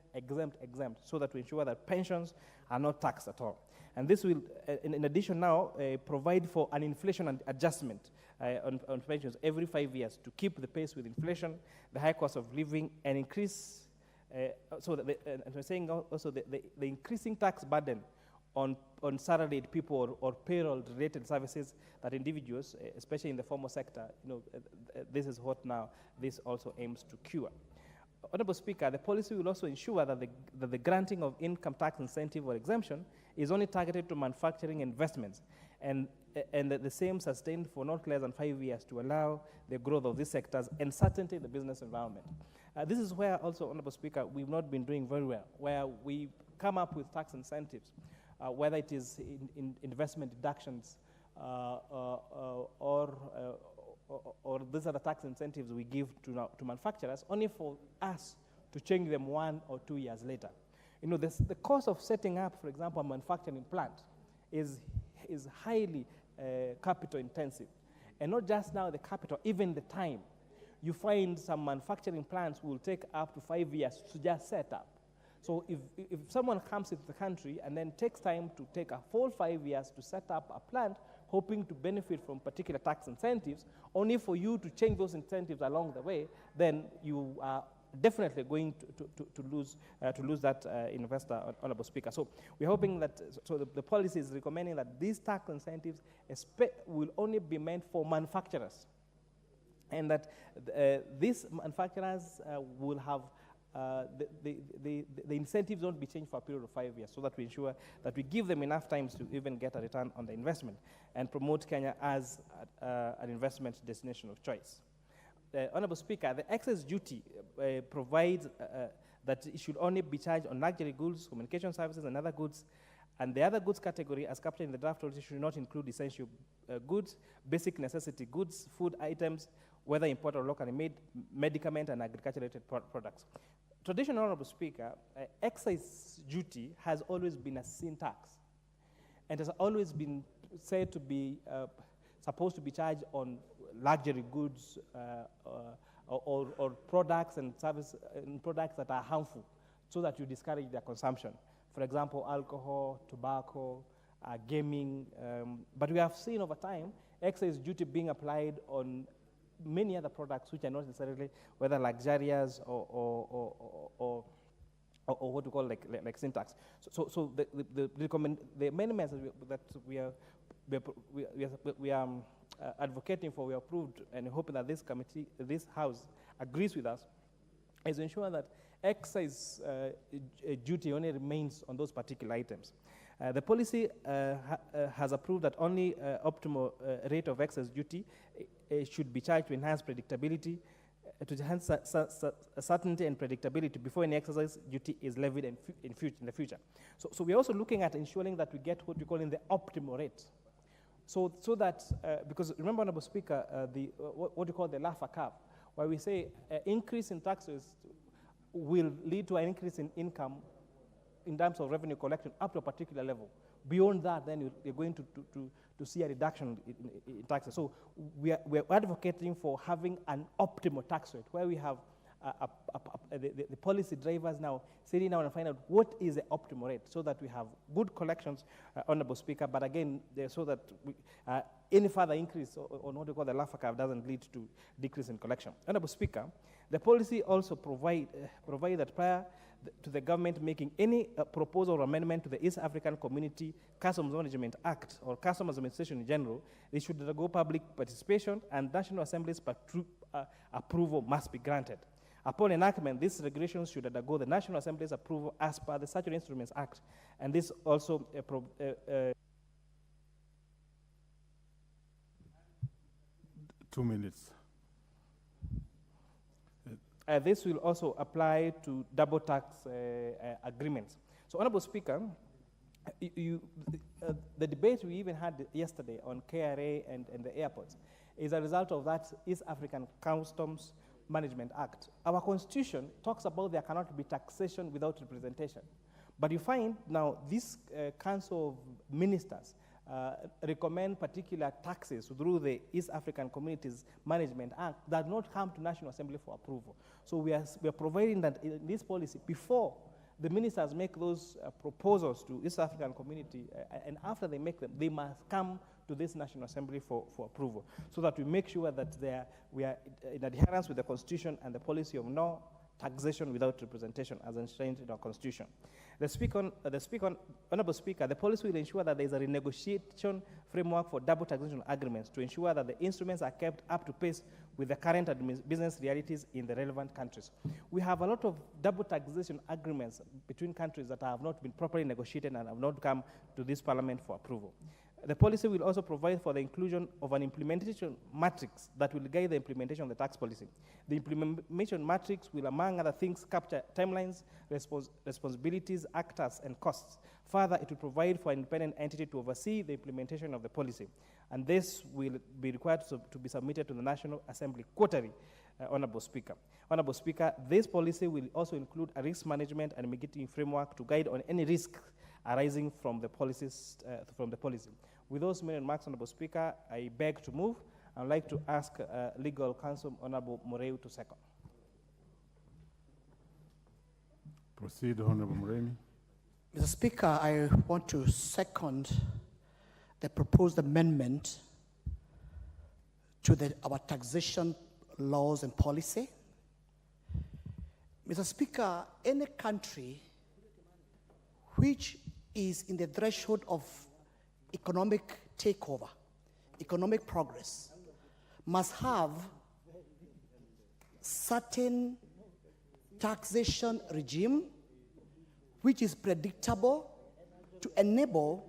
so that we ensure that pensions are not taxed at all. And this will, in addition now, provide for an inflation adjustment on pensions every 5 years to keep the pace with inflation, the high cost of living, and increase, and we're saying also the increasing tax burden on salaried people or payroll-related services that individuals, especially in the formal sector, this is what now this also aims to cure. Honorable Speaker, the policy will also ensure that the granting of income tax incentive or exemption is only targeted to manufacturing investments, and the same sustained for not less than 5 years to allow the growth of these sectors and certainty in the business environment. This is where also, Honorable Speaker, we've not been doing very well, where we come up with tax incentives whether it is in investment deductions or these are the tax incentives we give to manufacturers, only for us to change them 1 or 2 years later. You know, the cost of setting up, for example, a manufacturing plant is highly capital intensive. And not just now the capital, even the time. You find some manufacturing plants will take up to 5 years to just set up. So if someone comes into the country and then takes time to take a full 5 years to set up a plant, hoping to benefit from particular tax incentives, only for you to change those incentives along the way, then you are definitely going to lose that investor, Honorable Speaker. So we're hoping that, the policy is recommending that these tax incentives will only be meant for manufacturers, and that these manufacturers will have the incentives don't be changed for a period of 5 years, so that we ensure that we give them enough time to even get a return on the investment and promote Kenya as an investment destination of choice. Honorable Speaker, the excess duty provides that it should only be charged on luxury goods, communication services, and other goods. And the other goods category, as captured in the draft policy, should not include essential goods, basic necessity goods, food items, whether imported or locally made, medicament, and agriculture-related products. Traditional, Honorable Speaker, excise duty has always been a sin tax, and has always been said to be supposed to be charged on luxury goods or products and service products that are harmful, so that you discourage their consumption. For example, alcohol, tobacco, gaming. But we have seen over time excise duty being applied on many other products which are not necessarily whether luxurious or what we call like syntax. So the many measures that we are advocating for, we approved, and hoping that this committee, this House, agrees with us, is to ensure that excise duty only remains on those particular items. The policy has approved that only optimal rate of excise duty should be charged to enhance predictability, to enhance certainty and predictability before any excise duty is levied in the future. So we're also looking at ensuring that we get what we call in the optimal rate. So that, because remember, Honorable Speaker, what you call the Laffer curve, where we say increase in taxes will lead to an increase in income in terms of revenue collection up to a particular level. Beyond that, then you're going to see a reduction in taxes. So we're advocating for having an optimal tax rate, where we have the policy drivers now sitting down and find out what is the optimal rate, so that we have good collections, Honorable Speaker, but again, so that any further increase on what we call the Laffer curve doesn't lead to decrease in collection. Honorable Speaker, the policy also provide that prior to the government making any proposal or amendment to the East African Community Customs Management Act or Customs Administration in general, they should undergo public participation, and National Assembly's approval must be granted. Upon enactment, these regulations should undergo the National Assembly's approval as per the Statutory Instruments Act, and this also 2 minutes. This will also apply to double tax agreements. So, Honorable Speaker, the debate we even had yesterday on KRA and the airports is a result of that East African Customs Management Act. Our Constitution talks about there cannot be taxation without representation. But you find now this Council of Ministers recommend particular taxes through the East African Communities Management Act that do not come to National Assembly for approval. So we are providing that in this policy, before the ministers make those proposals to East African community, and after they make them, they must come to this National Assembly for approval, so that we make sure that we are in adherence with the Constitution and the policy of no taxation without representation as enshrined in our Constitution. Honorable Speaker, the policy will ensure that there is a renegotiation framework for double taxation agreements to ensure that the instruments are kept up to pace with the current business realities in the relevant countries. We have a lot of double taxation agreements between countries that have not been properly negotiated and have not come to this Parliament for approval. The policy will also provide for the inclusion of an implementation matrix that will guide the implementation of the tax policy. The implementation matrix will, among other things, capture timelines, responsibilities, actors, and costs. Further, it will provide for an independent entity to oversee the implementation of the policy. And this will be required to be submitted to the National Assembly quarterly, Honorable Speaker. Honorable Speaker, this policy will also include a risk management and mitigating framework to guide on any risk arising from the policies, policy. With those many remarks, Honorable Speaker, I beg to move. I would like to ask Legal Counsel Honorable Moreu to second. Proceed, Honorable Moremi. Mr. Speaker, I want to second the proposed amendment to our taxation laws and policy. Mr. Speaker, any country which is in the threshold of economic takeover, economic progress, must have certain taxation regime which is predictable to enable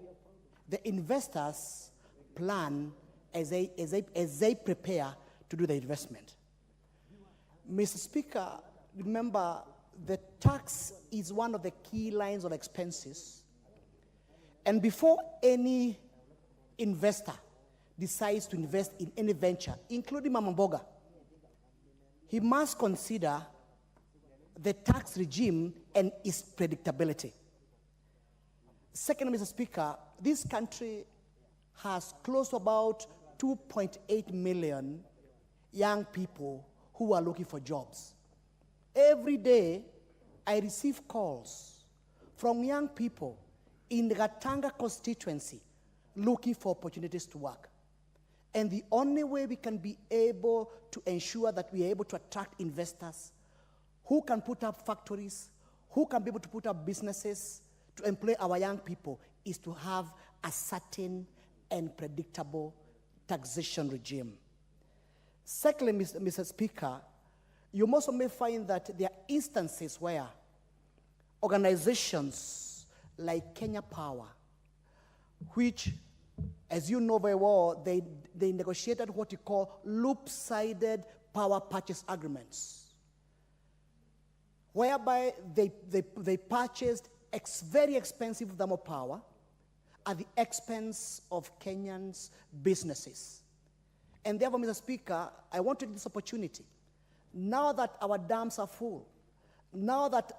the investors plan as they prepare to do the investment. Mr. Speaker, remember the tax is one of the key lines of expenses. And before any investor decides to invest in any venture, including Mama Mboga, he must consider the tax regime and its predictability. Second, Mr. Speaker, this country has close to about 2.8 million young people who are looking for jobs. Every day, I receive calls from young people in the Gatanga constituency looking for opportunities to work. And the only way we can be able to ensure that we are able to attract investors who can put up factories, who can be able to put up businesses to employ our young people is to have a certain and predictable taxation regime. Secondly, Mr. Speaker, you also may find that there are instances where organizations like Kenya Power, which, as you know very well, they negotiated what you call loop-sided power purchase agreements, whereby they purchased very expensive thermal power at the expense of Kenyans' businesses. And therefore, Mr. Speaker, I want to take this opportunity, now that our dams are full, now that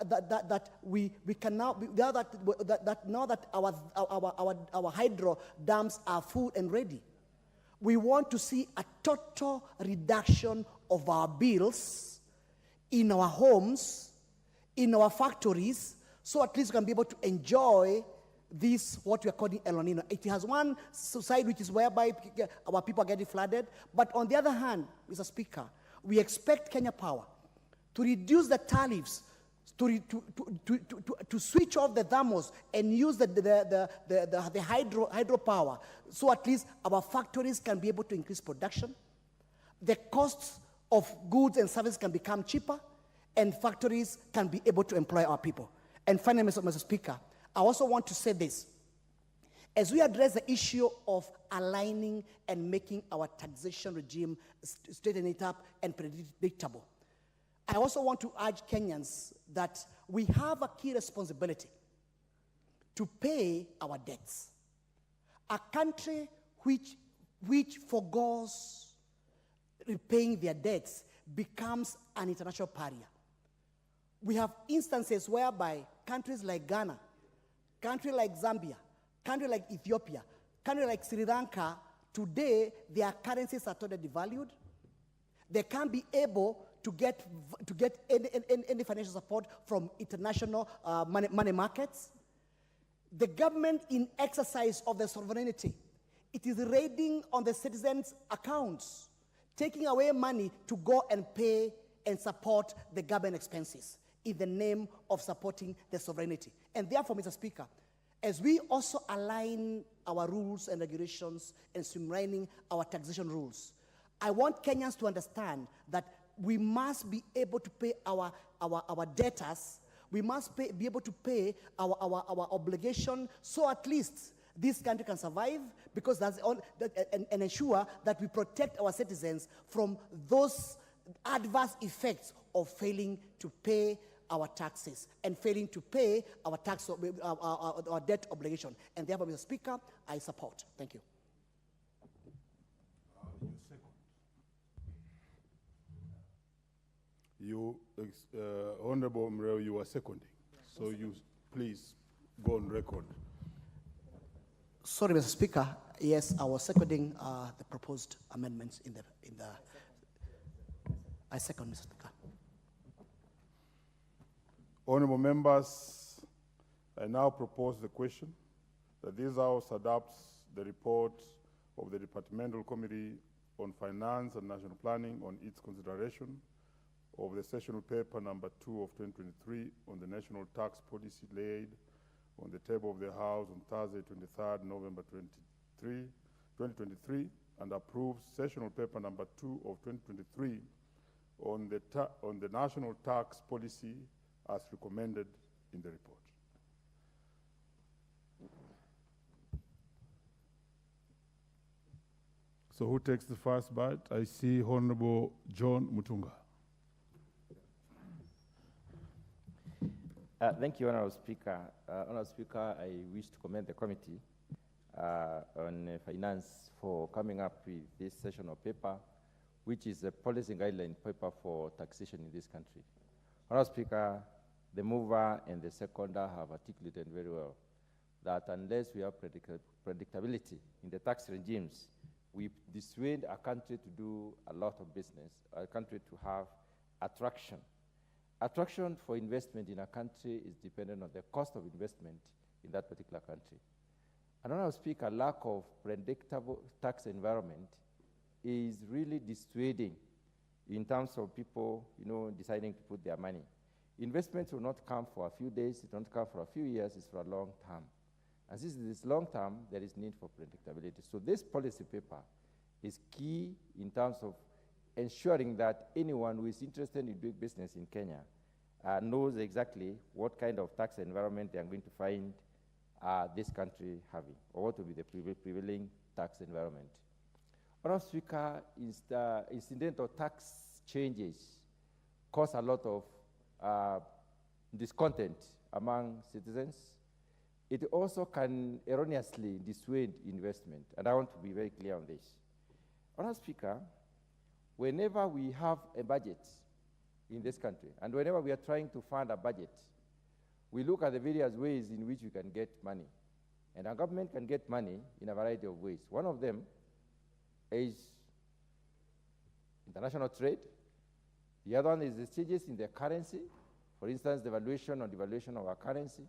our hydro dams are full and ready, we want to see a total reduction of our bills in our homes, in our factories, so at least we can be able to enjoy this, what we are calling El Nino. It has one side which is whereby our people are getting flooded, but on the other hand, Mr. Speaker, we expect Kenya Power to reduce the tariffs, to switch off the thermals and use the hydro power, so at least our factories can be able to increase production, the costs of goods and services can become cheaper, and factories can be able to employ our people. And finally, Mr. Speaker, I also want to say this. As we address the issue of aligning and making our taxation regime, straighten it up and predictable, I also want to urge Kenyans that we have a key responsibility to pay our debts. A country which forgoes repaying their debts becomes an international pariah. We have instances whereby countries like Ghana, countries like Zambia, countries like Ethiopia, countries like Sri Lanka, today their currencies are totally devalued. They can't be able to get any financial support from international money markets. The government, in exercise of their sovereignty, it is raiding on the citizens' accounts, taking away money to go and pay and support the government expenses in the name of supporting the sovereignty. And therefore, Mr. Speaker, as we also align our rules and regulations and streamlining our taxation rules, I want Kenyans to understand that we must be able to pay our debtors. We must be able to pay our obligation, so at least this country can survive, because that's all, and ensure that we protect our citizens from those adverse effects of failing to pay our taxes and failing to pay our our debt obligation. And therefore, Mr. Speaker, I support. Thank you. Honorable Mreo, you are seconding. So you please go on record. Sorry, Mr. Speaker. Yes, I was seconding the proposed amendments in the. I second, Mr. Speaker. Honorable members, I now propose the question that this House adopts the report of the Departmental Committee on Finance and National Planning on its consideration of the sessional paper number 2 of 2023 on the national tax policy laid on the table of the House on Thursday, 23rd November 2023, and approves sessional paper number 2 of 2023 on the national tax policy as recommended in the report. So who takes the first bite? I see Honorable John Mutunga. Thank you, Honorable Speaker. Honorable Speaker, I wish to commend the committee on finance for coming up with this sessional paper, which is a policy guideline paper for taxation in this country. Honorable Speaker, the mover and the seconder have articulated very well that unless we have predictability in the tax regimes, we dissuade a country to do a lot of business, a country to have attraction. Attraction for investment in a country is dependent on the cost of investment in that particular country. And Honorable Speaker, lack of predictable tax environment is really dissuading in terms of people, deciding to put their money. Investments will not come for a few days, it won't come for a few years, it's for a long term. And since it is long term, there is need for predictability. So this policy paper is key in terms of ensuring that anyone who is interested in doing business in Kenya knows exactly what kind of tax environment they are going to find this country having, or what will be the prevailing tax environment. Honorable Speaker, is the incidental tax changes cause a lot of discontent among citizens. It also can erroneously dissuade investment, and I want to be very clear on this. Honorable Speaker, whenever we have a budget in this country, and whenever we are trying to fund a budget, we look at the various ways in which we can get money. And our government can get money in a variety of ways. One of them is international trade. The other one is the changes in the currency. For instance, the valuation or devaluation of our currency.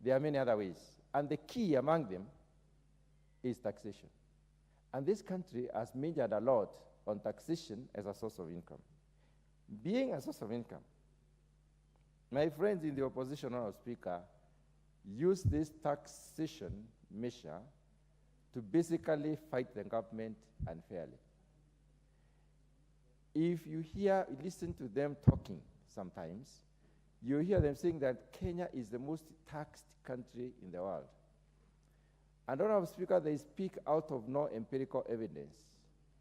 There are many other ways. And the key among them is taxation. And this country has majored a lot on taxation as a source of income. Being a source of income, my friends in the opposition, Honorable Speaker, use this taxation measure to basically fight the government unfairly. If you listen to them talking sometimes, you hear them saying that Kenya is the most taxed country in the world. And Honorable Speaker, they speak out of no empirical evidence.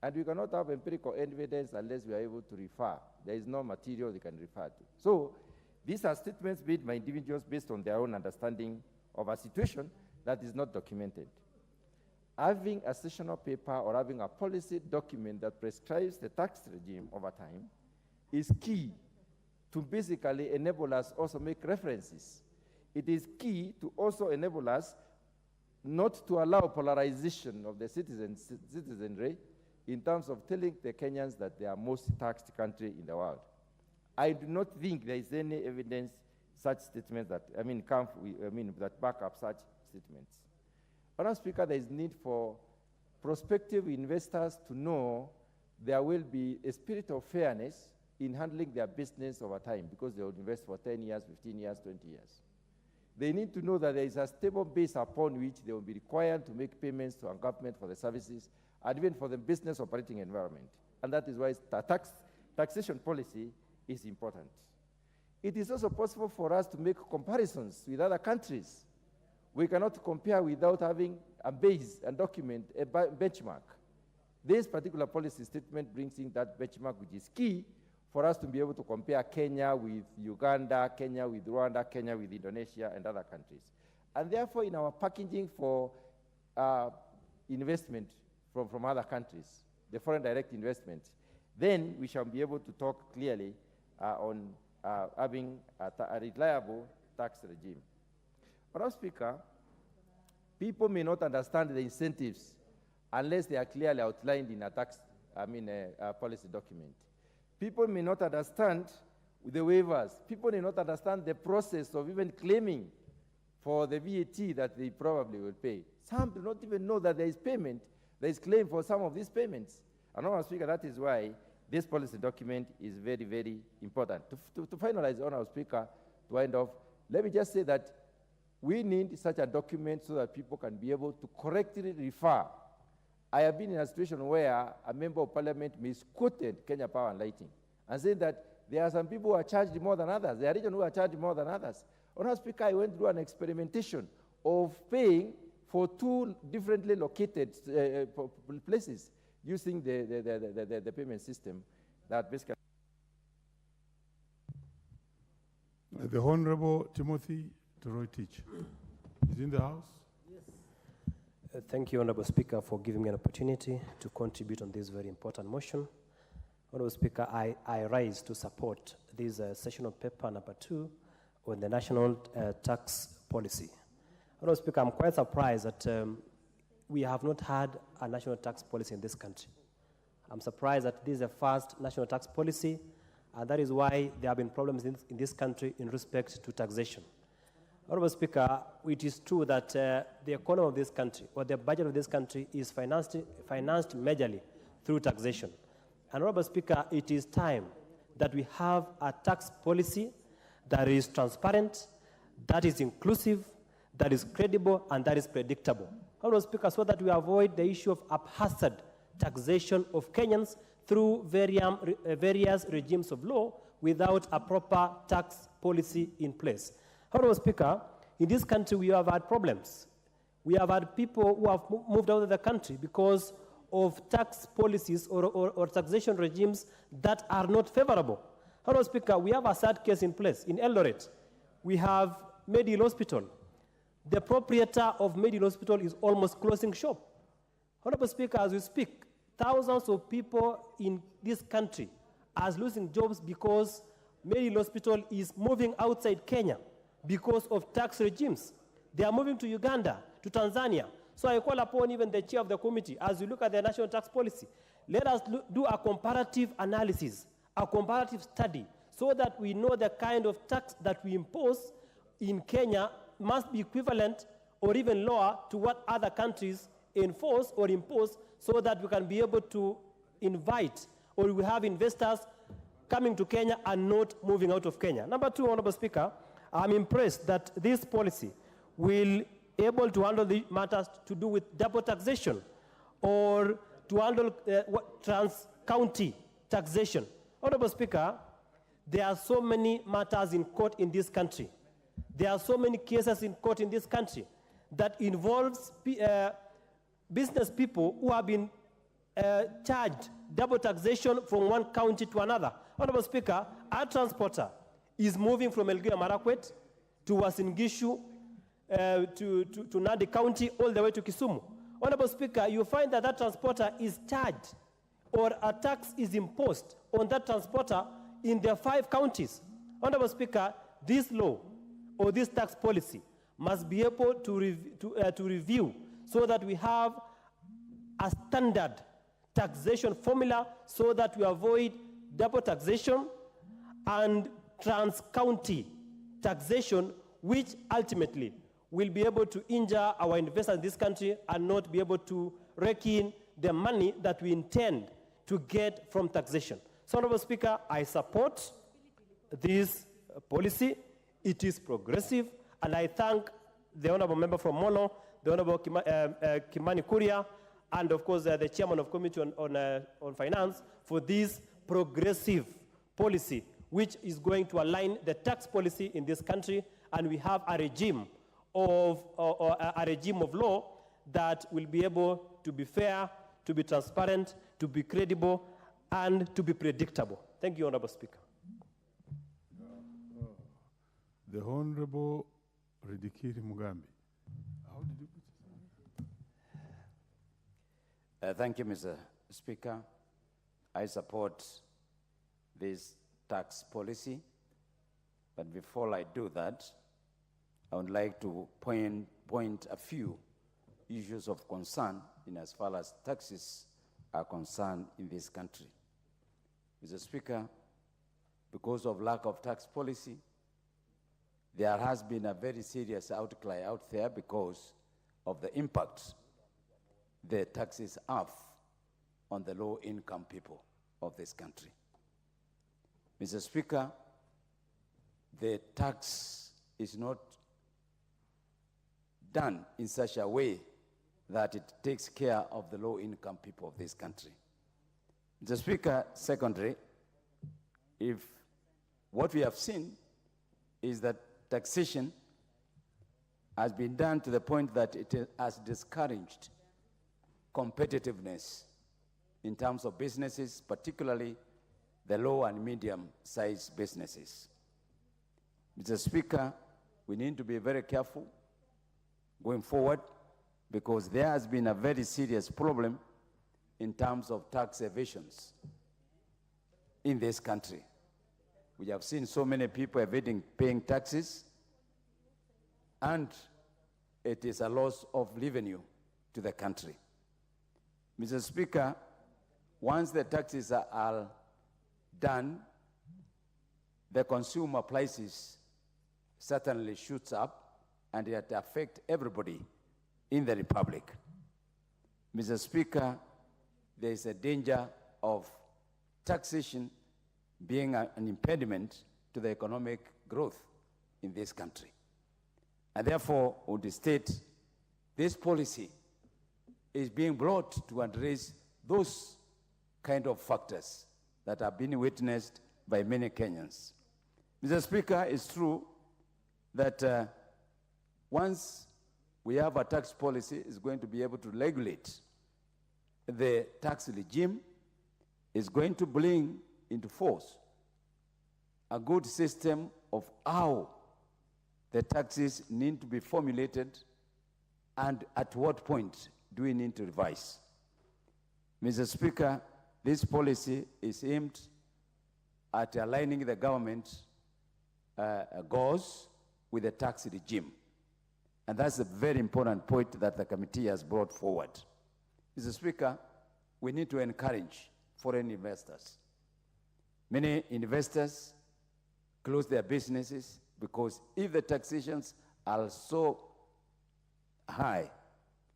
And we cannot have empirical evidence unless we are able to refer. There is no material they can refer to. So these are statements made by individuals based on their own understanding of a situation that is not documented. Having a sessional paper or having a policy document that prescribes the tax regime over time is key to basically enable us also make references. It is key to also enable us not to allow polarization of the citizenry in terms of telling the Kenyans that they are most taxed country in the world. I do not think there is any evidence such statements that back up such statements. Honorable Speaker, there is need for prospective investors to know there will be a spirit of fairness in handling their business over time, because they will invest for 10 years, 15 years, 20 years. They need to know that there is a stable base upon which they will be required to make payments to our government for the services and even for the business operating environment. And that is why taxation policy is important. It is also possible for us to make comparisons with other countries We cannot compare without having a base, a document, a benchmark. This particular policy statement brings in that benchmark, which is key for us to be able to compare Kenya with Uganda, Kenya with Rwanda, Kenya with Indonesia, and other countries. And therefore, in our packaging for investment from other countries, the foreign direct investment, then we shall be able to talk clearly on having a reliable tax regime. Madam Speaker, people may not understand the incentives unless they are clearly outlined in a policy document. People may not understand the waivers. People may not understand the process of even claiming for the VAT that they probably will pay. Some do not even know that there is payment, there is claim for some of these payments. And Honourable Speaker, that is why this policy document is very, very important. To finalize, Honourable Speaker, to wind off, let me just say that we need such a document so that people can be able to correctly refer. I have been in a situation where a member of parliament misquoted Kenya Power and Lighting and said that there are some people who are charged more than others. There are regions who are charged more than others. Honourable Speaker, I went through an experimentation of paying for two differently located places using the payment system that basically... The Honourable Timothy Toroitich is in the House. Yes. Thank you, Honourable Speaker, for giving me an opportunity to contribute on this very important motion. Honourable Speaker, I rise to support this sessional paper number 2 on the national tax policy. Honourable Speaker, I'm quite surprised that we have not had a national tax policy in this country. I'm surprised that this is the first national tax policy, and that is why there have been problems in this country in respect to taxation. Honourable Speaker, it is true that the economy of this country, or the budget of this country, is financed majorly through taxation. And Honourable Speaker, it is time that we have a tax policy that is transparent, that is inclusive, that is credible, and that is predictable. Honourable Speaker, so that we avoid the issue of haphazard taxation of Kenyans through various regimes of law without a proper tax policy in place. Honourable Speaker, in this country we have had problems. We have had people who have moved out of the country because of tax policies or taxation regimes that are not favorable. Honourable Speaker, we have a sad case in place. In Eldoret, we have Medill Hospital. The proprietor of Medill Hospital is almost closing shop. Honourable Speaker, as we speak, thousands of people in this country are losing jobs because Medill Hospital is moving outside Kenya because of tax regimes. They are moving to Uganda, to Tanzania. So I call upon even the chair of the committee, as we look at the national tax policy, let us do a comparative analysis, a comparative study, so that we know the kind of tax that we impose in Kenya must be equivalent or even lower to what other countries enforce or impose, so that we can be able to invite or we have investors coming to Kenya and not moving out of Kenya. Number 2, Honourable Speaker, I'm impressed that this policy will be able to handle the matters to do with double taxation or to handle trans-county taxation. Honourable Speaker, there are so many matters in court in this country. There are so many cases in court in this country that involves business people who have been charged double taxation from one county to another. Honourable Speaker, our transporter is moving from Elgeyo Marakwet to Uasin Gishu to Nandi County all the way to Kisumu. Honourable Speaker, you find that that transporter is charged or a tax is imposed on that transporter in the 5 counties. Honourable Speaker, this law or this tax policy must be able to review so that we have a standard taxation formula so that we avoid double taxation and trans-county taxation, which ultimately will be able to injure our investors in this country and not be able to rake in the money that we intend to get from taxation. So, Honourable Speaker, I support this policy. It is progressive, and I thank the Honourable Member from Molo, the Honourable Kimani Kuria, and of course the Chairman of Committee on Finance for this progressive policy, which is going to align the tax policy in this country, and we have a regime of or a regime of law that will be able to be fair, to be transparent, to be credible, and to be predictable. Thank you, Honorable Speaker. The Honorable Ridikiri Mugambi. How did you put it? Thank you, Mr. Speaker. I support this tax policy, but before I do that, I would like to point a few issues of concern in as far as taxes are concerned in this country. Mr. Speaker, because of lack of tax policy, there has been a very serious outcry out there because of the impact the taxes have on the low-income people of this country. Mr. Speaker, the tax is not done in such a way that it takes care of the low-income people of this country. Mr. Speaker, secondly, if what we have seen is that taxation has been done to the point that it has discouraged competitiveness in terms of businesses, particularly the low and medium-sized businesses. Mr. Speaker, we need to be very careful going forward because there has been a very serious problem in terms of tax evasions in this country. We have seen so many people evading paying taxes, and it is a loss of revenue to the country. Mr. Speaker, once the taxes are done, the consumer prices certainly shoots up, and it affects everybody in the Republic. Mr. Speaker, there is a danger of taxation being an impediment to the economic growth in this country. And therefore, would state this policy is being brought to address those kind of factors that have been witnessed by many Kenyans. Mr. Speaker, it's true that once we have a tax policy, it's going to be able to regulate the tax regime, is going to bring into force a good system of how the taxes need to be formulated and at what point do we need to revise. Mr. Speaker, this policy is aimed at aligning the government goals with the tax regime. And that's a very important point that the committee has brought forward. Mr. Speaker, we need to encourage foreign investors. Many investors close their businesses because if the taxations are so high,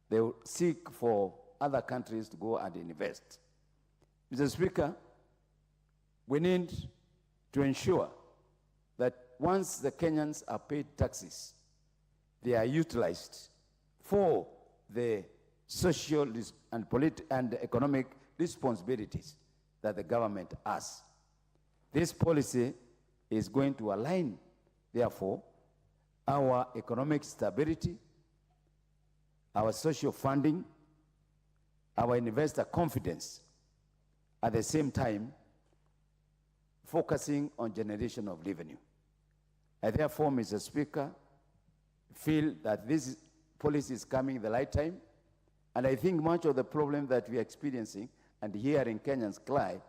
they will seek for other countries to go and invest. Mr. Speaker, we need to ensure that once the Kenyans are paid taxes, they are utilized for the social and economic responsibilities that the government has. This policy is going to align, therefore, our economic stability, our social funding, our investor confidence, at the same time, focusing on generation of revenue. I therefore, Mr. Speaker, feel that this policy is coming at the right time, and I think much of the problem that we are experiencing and hearing Kenyans cry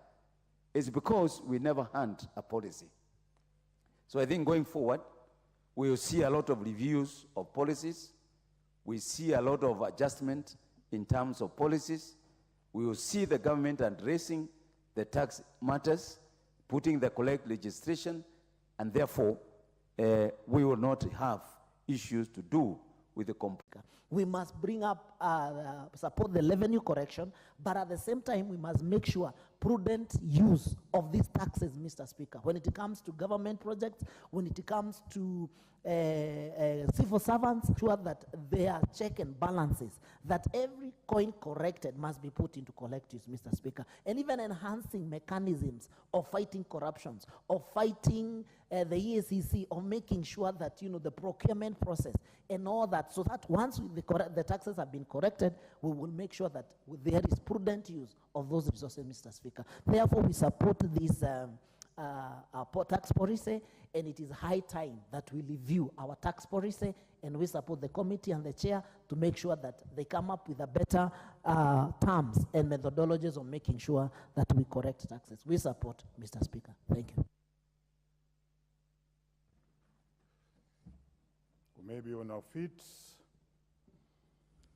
is because we never had a policy. So I think going forward, we will see a lot of reviews of policies. We see a lot of adjustment in terms of policies. We will see the government addressing the tax matters, putting the correct legislation, and therefore, we will not have issues to do with the we must bring up, support the revenue correction, but at the same time, we must make sure prudent use of these taxes, Mr. Speaker. When it comes to government projects, when it comes to civil servants, sure that there are check and balances, that every coin corrected must be put into collect use, Mr. Speaker, and even enhancing mechanisms of fighting corruptions, of fighting the EACC, of making sure that, you know, the procurement process and all that, so that once the taxes have been corrected, we will make sure that there is prudent use of those resources, Mr. Speaker. Therefore, we support this tax policy, and it is high time that we review our tax policy, and we support the committee and the chair to make sure that they come up with a better terms and methodologies of making sure that we correct taxes. We support, Mr. Speaker. Thank you. We may be on our feet.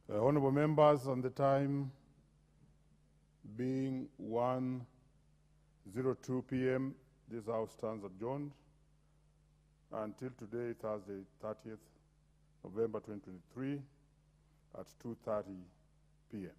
Honorable members, on the time being 1:02 p.m., this House stands adjourned until today, Thursday, 30th November 2023 at 2:30 p.m.